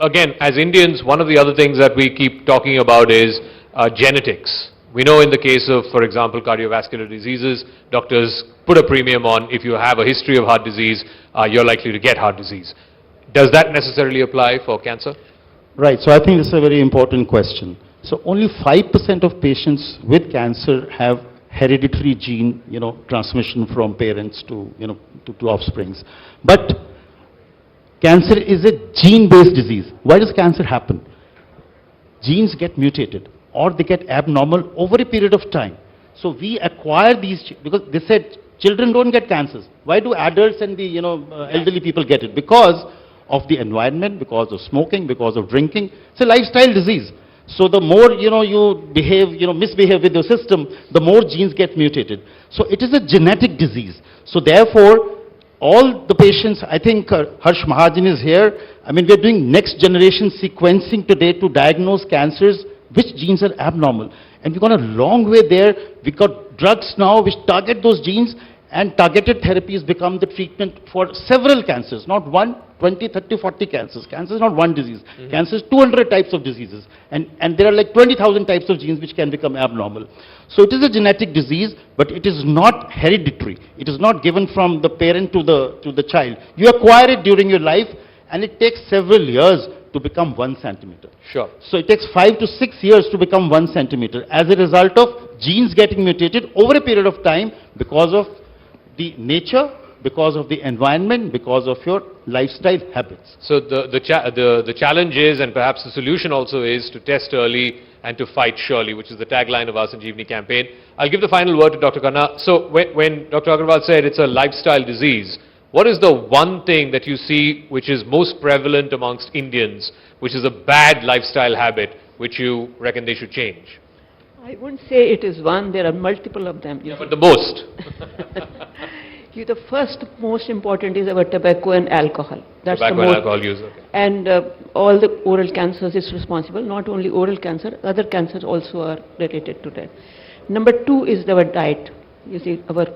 Speaker 9: Again, as Indians, one of the other things that we keep talking about is genetics. We know in the case of, for example, cardiovascular diseases, doctors put a premium on if you have a history of heart disease, you're likely to get heart disease. Does that necessarily apply for cancer?
Speaker 11: Right, so I think this is a very important question. So only 5% of patients with cancer have hereditary gene, transmission from parents to, to offsprings. But cancer is a gene-based disease. Why does cancer happen? Genes get mutated or they get abnormal over a period of time. So we acquire these, because they said children don't get cancers. Why do adults and the, elderly people get it? Because of the environment, because of smoking, because of drinking. It's a lifestyle disease. So the more, you behave, misbehave with your system, the more genes get mutated. So it is a genetic disease. So therefore, all the patients, I think Harsh Mahajan is here. We're doing next generation sequencing today to diagnose cancers, which genes are abnormal. And we've gone a long way there. We've got drugs now which target those genes, And targeted therapies become the treatment for several cancers, not 1, 20, 30, 40 cancers. Cancer is not one disease. Cancer is 200 types of diseases. And there are like 20,000 types of genes which can become abnormal. So it is a genetic disease, but it is not hereditary. It is not given from the parent to the child. You acquire it during your life, and it takes several years to become 1 centimeter.
Speaker 9: Sure.
Speaker 11: So it takes 5 to 6 years to become 1 centimeter as a result of genes getting mutated over a period of time because of the nature, because of the environment, because of your lifestyle habits.
Speaker 9: So the challenge is, and perhaps the solution also is, to test early and to fight surely, which is the tagline of our Sanjeevani campaign. I'll give the final word to Dr. Khanna. So when Dr. Agarwal said it's a lifestyle disease, what is the one thing that you see which is most prevalent amongst Indians, which is a bad lifestyle habit, which you reckon they should change?
Speaker 12: I wouldn't say it is one, there are multiple of them.
Speaker 9: Yeah, but the most.
Speaker 12: The first most important is our tobacco and alcohol. That's
Speaker 9: Tobacco and alcohol use, okay.
Speaker 12: And all the oral cancers is responsible, not only oral cancer, other cancers also are related to that. Number 2 is our diet. You see, our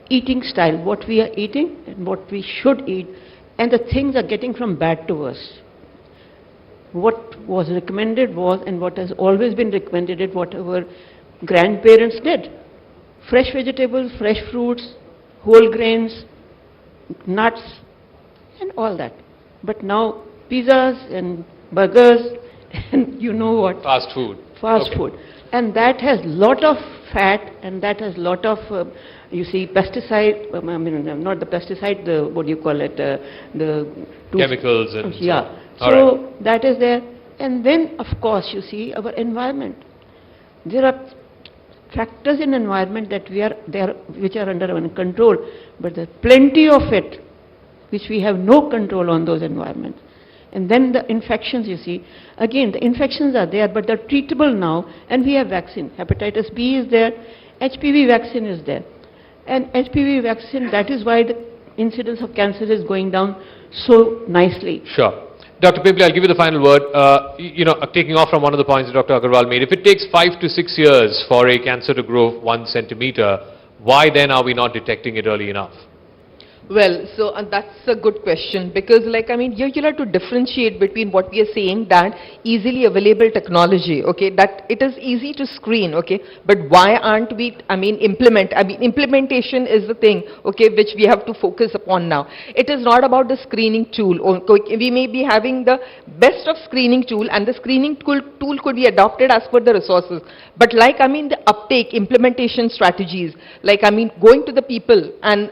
Speaker 12: eating style, what we are eating and what we should eat, and the things are getting from bad to worse. What was recommended was, and what has always been recommended, is what our grandparents did. Fresh vegetables, fresh fruits, whole grains, nuts, and all that. But now, pizzas and burgers, and you know what?
Speaker 9: Fast food.
Speaker 12: Fast food. And that has lot of fat, and that has lot of, you see, pesticide, I mean, not the pesticide, the, what do you call it?
Speaker 9: Chemicals and
Speaker 12: yeah.
Speaker 9: So
Speaker 12: So that is there. And then, of course, you see, our environment. There are factors in environment that which are under our control, but there are plenty of it which we have no control on those environments. And then the infections, you see, again the infections are there, but they're treatable now, and we have vaccine. Hepatitis B is there, HPV vaccine is there. And HPV vaccine, that is why the incidence of cancer is going down so nicely.
Speaker 9: Sure. Dr. Pimple, I'll give you the final word. Taking off from one of the points that Dr. Agarwal made, if it takes 5 to 6 years for a cancer to grow 1 centimeter, why then are we not detecting it early enough?
Speaker 13: Well, so that's a good question, because you'll have to differentiate between what we are saying, that easily available technology, okay, that it is easy to screen, okay, but why aren't we, implementation is the thing, okay, which we have to focus upon now. It is not about the screening tool. We may be having the best of screening tool, and the screening tool could be adopted as per the resources, but the uptake, implementation strategies, going to the people and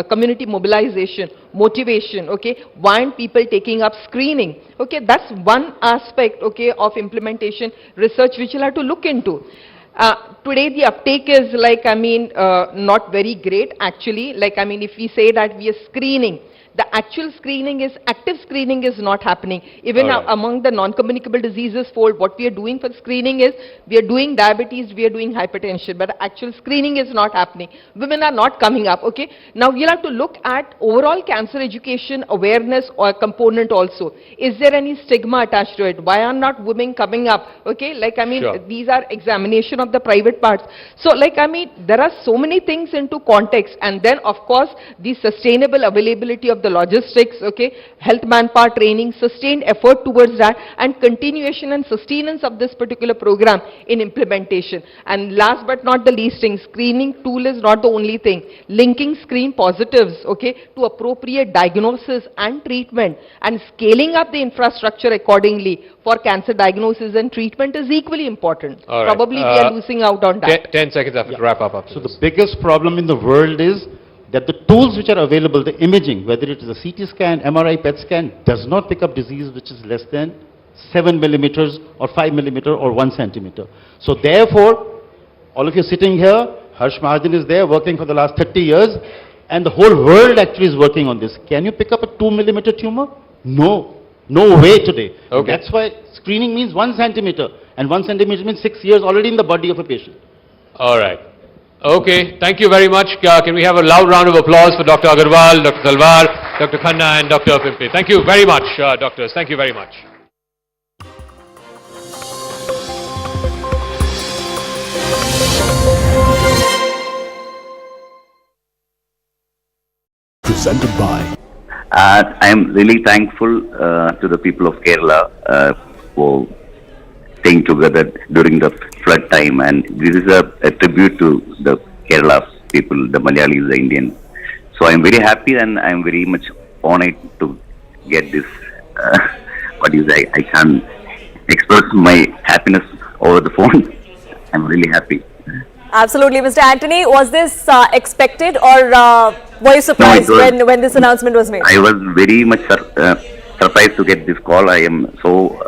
Speaker 13: community mobilization, motivation, okay, why aren't people taking up screening, okay, that's one aspect, okay, of implementation research which you'll have to look into. Today the uptake is not very great actually, if we say that we are screening, the actual screening is, active screening is not happening. Even among the non-communicable diseases fold, what we are doing for screening is, we are doing diabetes, we are doing hypertension, but the actual screening is not happening. Women are not coming up, okay. Now we'll have to look at overall cancer education awareness or component also. Is there any stigma attached to it? Why are not women coming up, okay?
Speaker 9: Sure.
Speaker 13: These are examination of the private parts. So there are so many things into context, and then of course the sustainable availability of the logistics, okay, health manpower training, sustained effort towards that, and continuation and sustenance of this particular program in implementation. And last but not the least thing, screening tool is not the only thing. Linking screen positives, okay, to appropriate diagnosis and treatment, and scaling up the infrastructure accordingly for cancer diagnosis and treatment is equally important. Probably we are losing out on that.
Speaker 9: 10 seconds after to wrap up.
Speaker 11: So the biggest problem in the world is that the tools which are available, the imaging, whether it is a CT scan, MRI, PET scan, does not pick up disease which is less than 7 millimeters or 5 millimeter or 1 centimeter. So therefore, all of you sitting here, Harsh Mahajan is there working for the last 30 years, and the whole world actually is working on this. Can you pick up a 2 millimeter tumor? No. No way today.
Speaker 9: Okay.
Speaker 11: That's why screening means 1 centimeter, and 1 centimeter means 6 years already in the body of a patient.
Speaker 9: All right. Okay, thank you very much. Can we have a loud round of applause for Dr. Agarwal, Dr. Talwar, Dr. Khanna and Dr. Pimple. Thank you very much, doctors. Thank you very much.
Speaker 14: Presented by.
Speaker 15: I am really thankful to the people of Kerala for staying together during the flood time, and this is a tribute to the Kerala people, the Malayalis, the Indians. So I am very happy and I am very much honored to get this. What is I can't express my happiness over the phone. I'm really happy.
Speaker 16: Absolutely, Mr. Anthony. Was this expected, or were you surprised when this announcement was made?
Speaker 15: I was very much surprised to get this call. I am so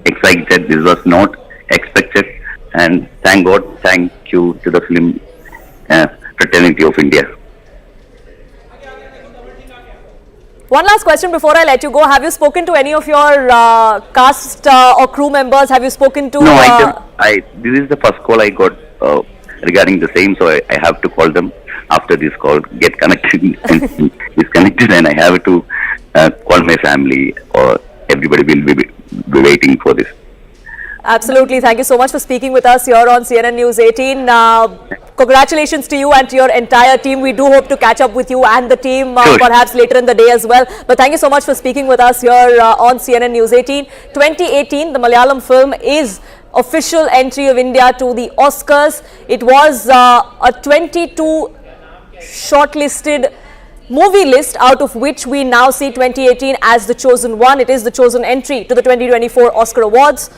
Speaker 15: excited. This was not expected, and thank God, thank you to the film fraternity of India.
Speaker 16: One last question before I let you go. Have you spoken to any of your cast or crew members? Have you spoken to...
Speaker 15: No, this is the first call I got regarding the same, so I have to call them after this call, get connected and disconnected, and I have to call my family, or everybody will be waiting for this.
Speaker 16: Absolutely. Thank you so much for speaking with us here on CNN News 18. Congratulations to you and to your entire team. We do hope to catch up with you and the team perhaps later in the day as well. But thank you so much for speaking with us here on CNN News 18. 2018, the Malayalam film is official entry of India to the Oscars. It was a 22 shortlisted movie list, out of which we now see 2018 as the chosen one. It is the chosen entry to the 2024 Oscar Awards.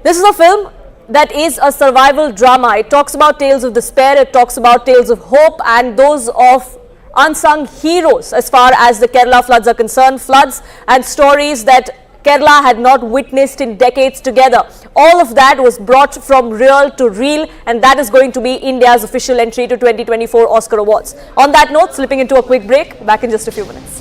Speaker 16: This is a film that is a survival drama. It talks about tales of despair, it talks about tales of hope, and those of unsung heroes as far as the Kerala floods are concerned. Floods and stories that Kerala had not witnessed in decades together. All of that was brought from real to real, and that is going to be India's official entry to 2024 Oscar Awards. On that note, slipping into a quick break, back in just a few minutes.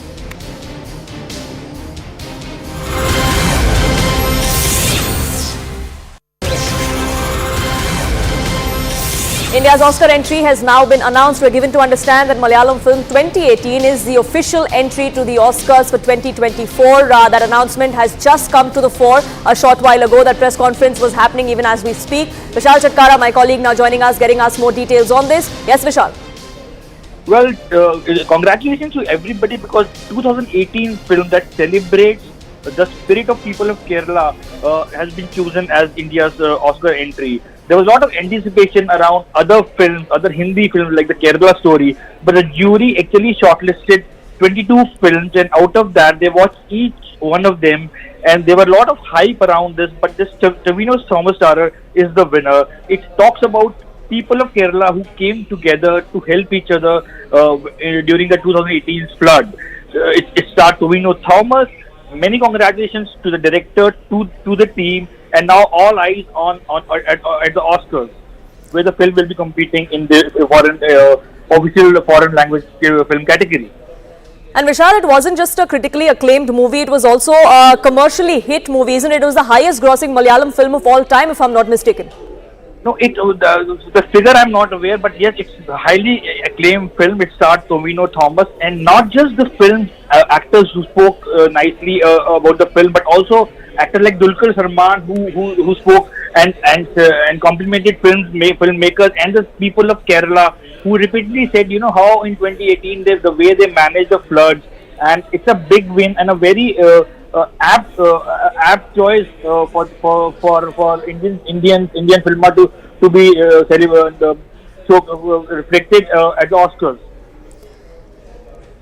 Speaker 16: India's Oscar entry has now been announced. We're given to understand that Malayalam film 2018 is the official entry to the Oscars for 2024. That announcement has just come to the fore a short while ago. That press conference was happening even as we speak. Vishal Chatkara, my colleague, now joining us, getting us more details on this. Yes, Vishal.
Speaker 17: Well, congratulations to everybody, because 2018 film that celebrates the spirit of people of Kerala has been chosen as India's Oscar entry. There was a lot of anticipation around other films, other Hindi films like the Kerala story, but the jury actually shortlisted 22 films, and out of that they watched each one of them, and there were a lot of hype around this, but this Tavino's Thomas Starrer is the winner. It talks about people of Kerala who came together to help each other during the 2018 flood. It starred Tavino Thomas. Many congratulations to the director, to the team, and now all eyes at the Oscars, where the film will be competing in the official foreign language film category.
Speaker 16: And Vishal, it wasn't just a critically acclaimed movie, it was also a commercially hit movie, isn't it? It was the highest grossing Malayalam film of all time, if I'm not mistaken.
Speaker 17: No, the figure I'm not aware, but yes, it's a highly acclaimed film. It starred Tavino Thomas, and not just the film actors who spoke nicely about the film, but also actors like Dulquer Salmaan who spoke and complimented filmmakers and the people of Kerala, who repeatedly said, how in 2018 the way they managed the floods, and it's a big win and a very apt choice for Indian film to be reflected at the Oscars.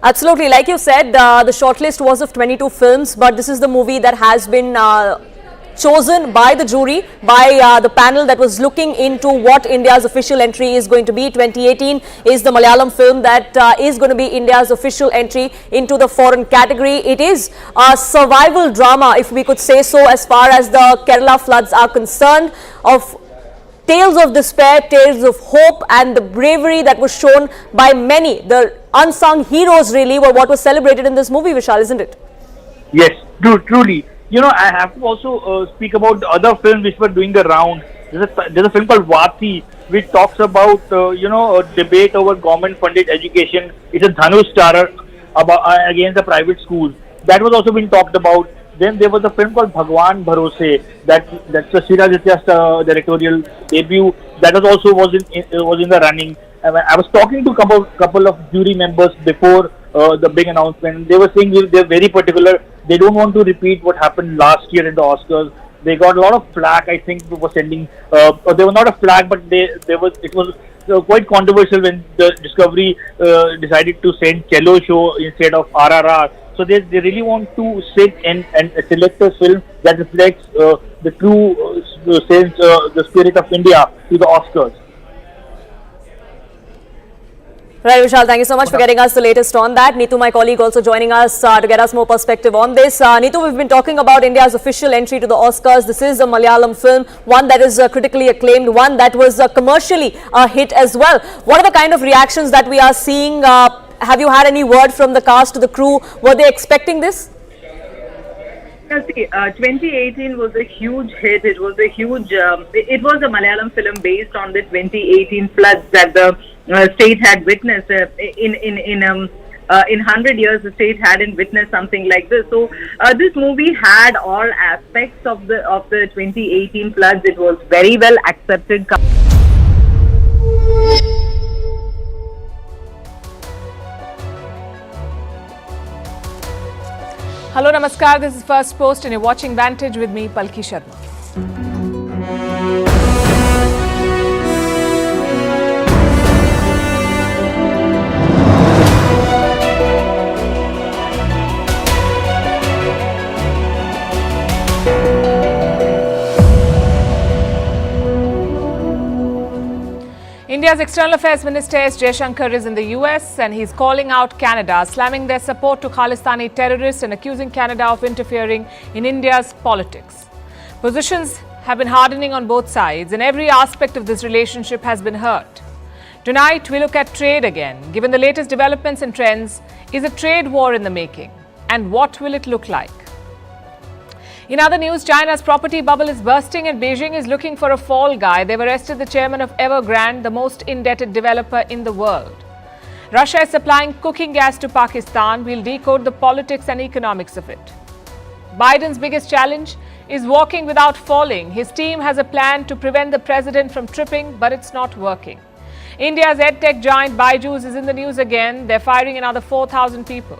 Speaker 16: Absolutely, like you said, the shortlist was of 22 films, but this is the movie that has been chosen by the jury, by the panel that was looking into what India's official entry is going to be. 2018 is the Malayalam film that is going to be India's official entry into the foreign category. It is a survival drama, if we could say so, as far as the Kerala floods are concerned, of tales of despair, tales of hope, and the bravery that was shown by many. The unsung heroes really were what was celebrated in this movie, Vishal, isn't it?
Speaker 17: Yes, truly. I have to also speak about the other films which were doing the round. There's a film called Vati, which talks about, a debate over government-funded education. It's a Dhanush starrer against the private schools. That was also being talked about. Then there was a film called Bhagwan Bharose, that's the Srirajitya's directorial debut. That was in the running. I was talking to a couple of jury members before the big announcement. They were saying they're very particular. They don't want to repeat what happened last year in the Oscars. They got a lot of flack, I think, for sending. Or they were not a flack, but it was quite controversial when the Discovery decided to send Cello Show instead of RRR. So they really want to sit and select a film that reflects the true sense, the spirit of India to the Oscars.
Speaker 16: Right, Vishal, thank you so much for getting us the latest on that. Neetu, my colleague, also joining us to get us more perspective on this. Neetu, we've been talking about India's official entry to the Oscars. This is a Malayalam film, one that is critically acclaimed, one that was commercially a hit as well. What are the kind of reactions that we are seeing? Have you had any word from the cast to the crew? Were they expecting this?
Speaker 14: See, 2018 was a huge hit. It was a huge. It was a Malayalam film based on the 2018 floods that the state had witnessed. In 100 years, the state hadn't witnessed something like this. So this movie had all aspects of the 2018 floods. It was very well accepted.
Speaker 18: Hello, Namaskar. This is First Post and you're watching Vantage with me, Palki Sharma. India's External Affairs Minister Jaishankar is in the US and he's calling out Canada, slamming their support to Khalistani terrorists and accusing Canada of interfering in India's politics. Positions have been hardening on both sides and every aspect of this relationship has been hurt. Tonight, we look at trade again. Given the latest developments and trends, is a trade war in the making? And what will it look like? In other news, China's property bubble is bursting and Beijing is looking for a fall guy. They've arrested the chairman of Evergrande, the most indebted developer in the world. Russia is supplying cooking gas to Pakistan. We'll decode the politics and economics of it. Biden's biggest challenge is walking without falling. His team has a plan to prevent the president from tripping, but it's not working. India's edtech giant Byju's is in the news again. They're firing another 4,000 people.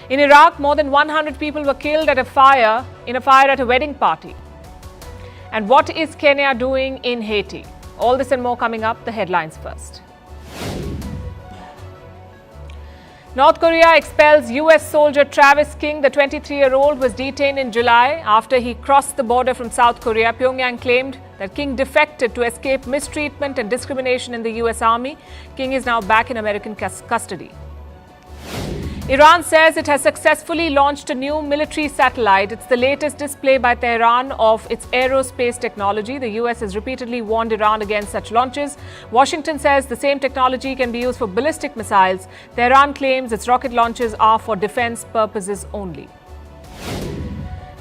Speaker 18: In Iraq, more than 100 people were killed in a fire at a wedding party. And what is Kenya doing in Haiti? All this and more coming up. The headlines first. North Korea expels US soldier Travis King. The 23-year-old was detained in July after he crossed the border from South Korea. Pyongyang claimed that King defected to escape mistreatment and discrimination in the US Army. King is now back in American custody. Iran says it has successfully launched a new military satellite. It's the latest display by Tehran of its aerospace technology. The US has repeatedly warned Iran against such launches. Washington says the same technology can be used for ballistic missiles. Tehran claims its rocket launches are for defense purposes only.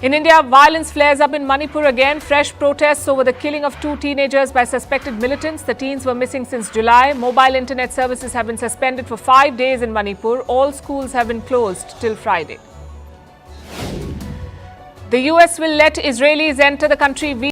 Speaker 18: In India, violence flares up in Manipur again. Fresh protests over the killing of 2 teenagers by suspected militants. The teens were missing since July. Mobile internet services have been suspended for 5 days in Manipur. All schools have been closed till Friday. The US will let Israelis enter the country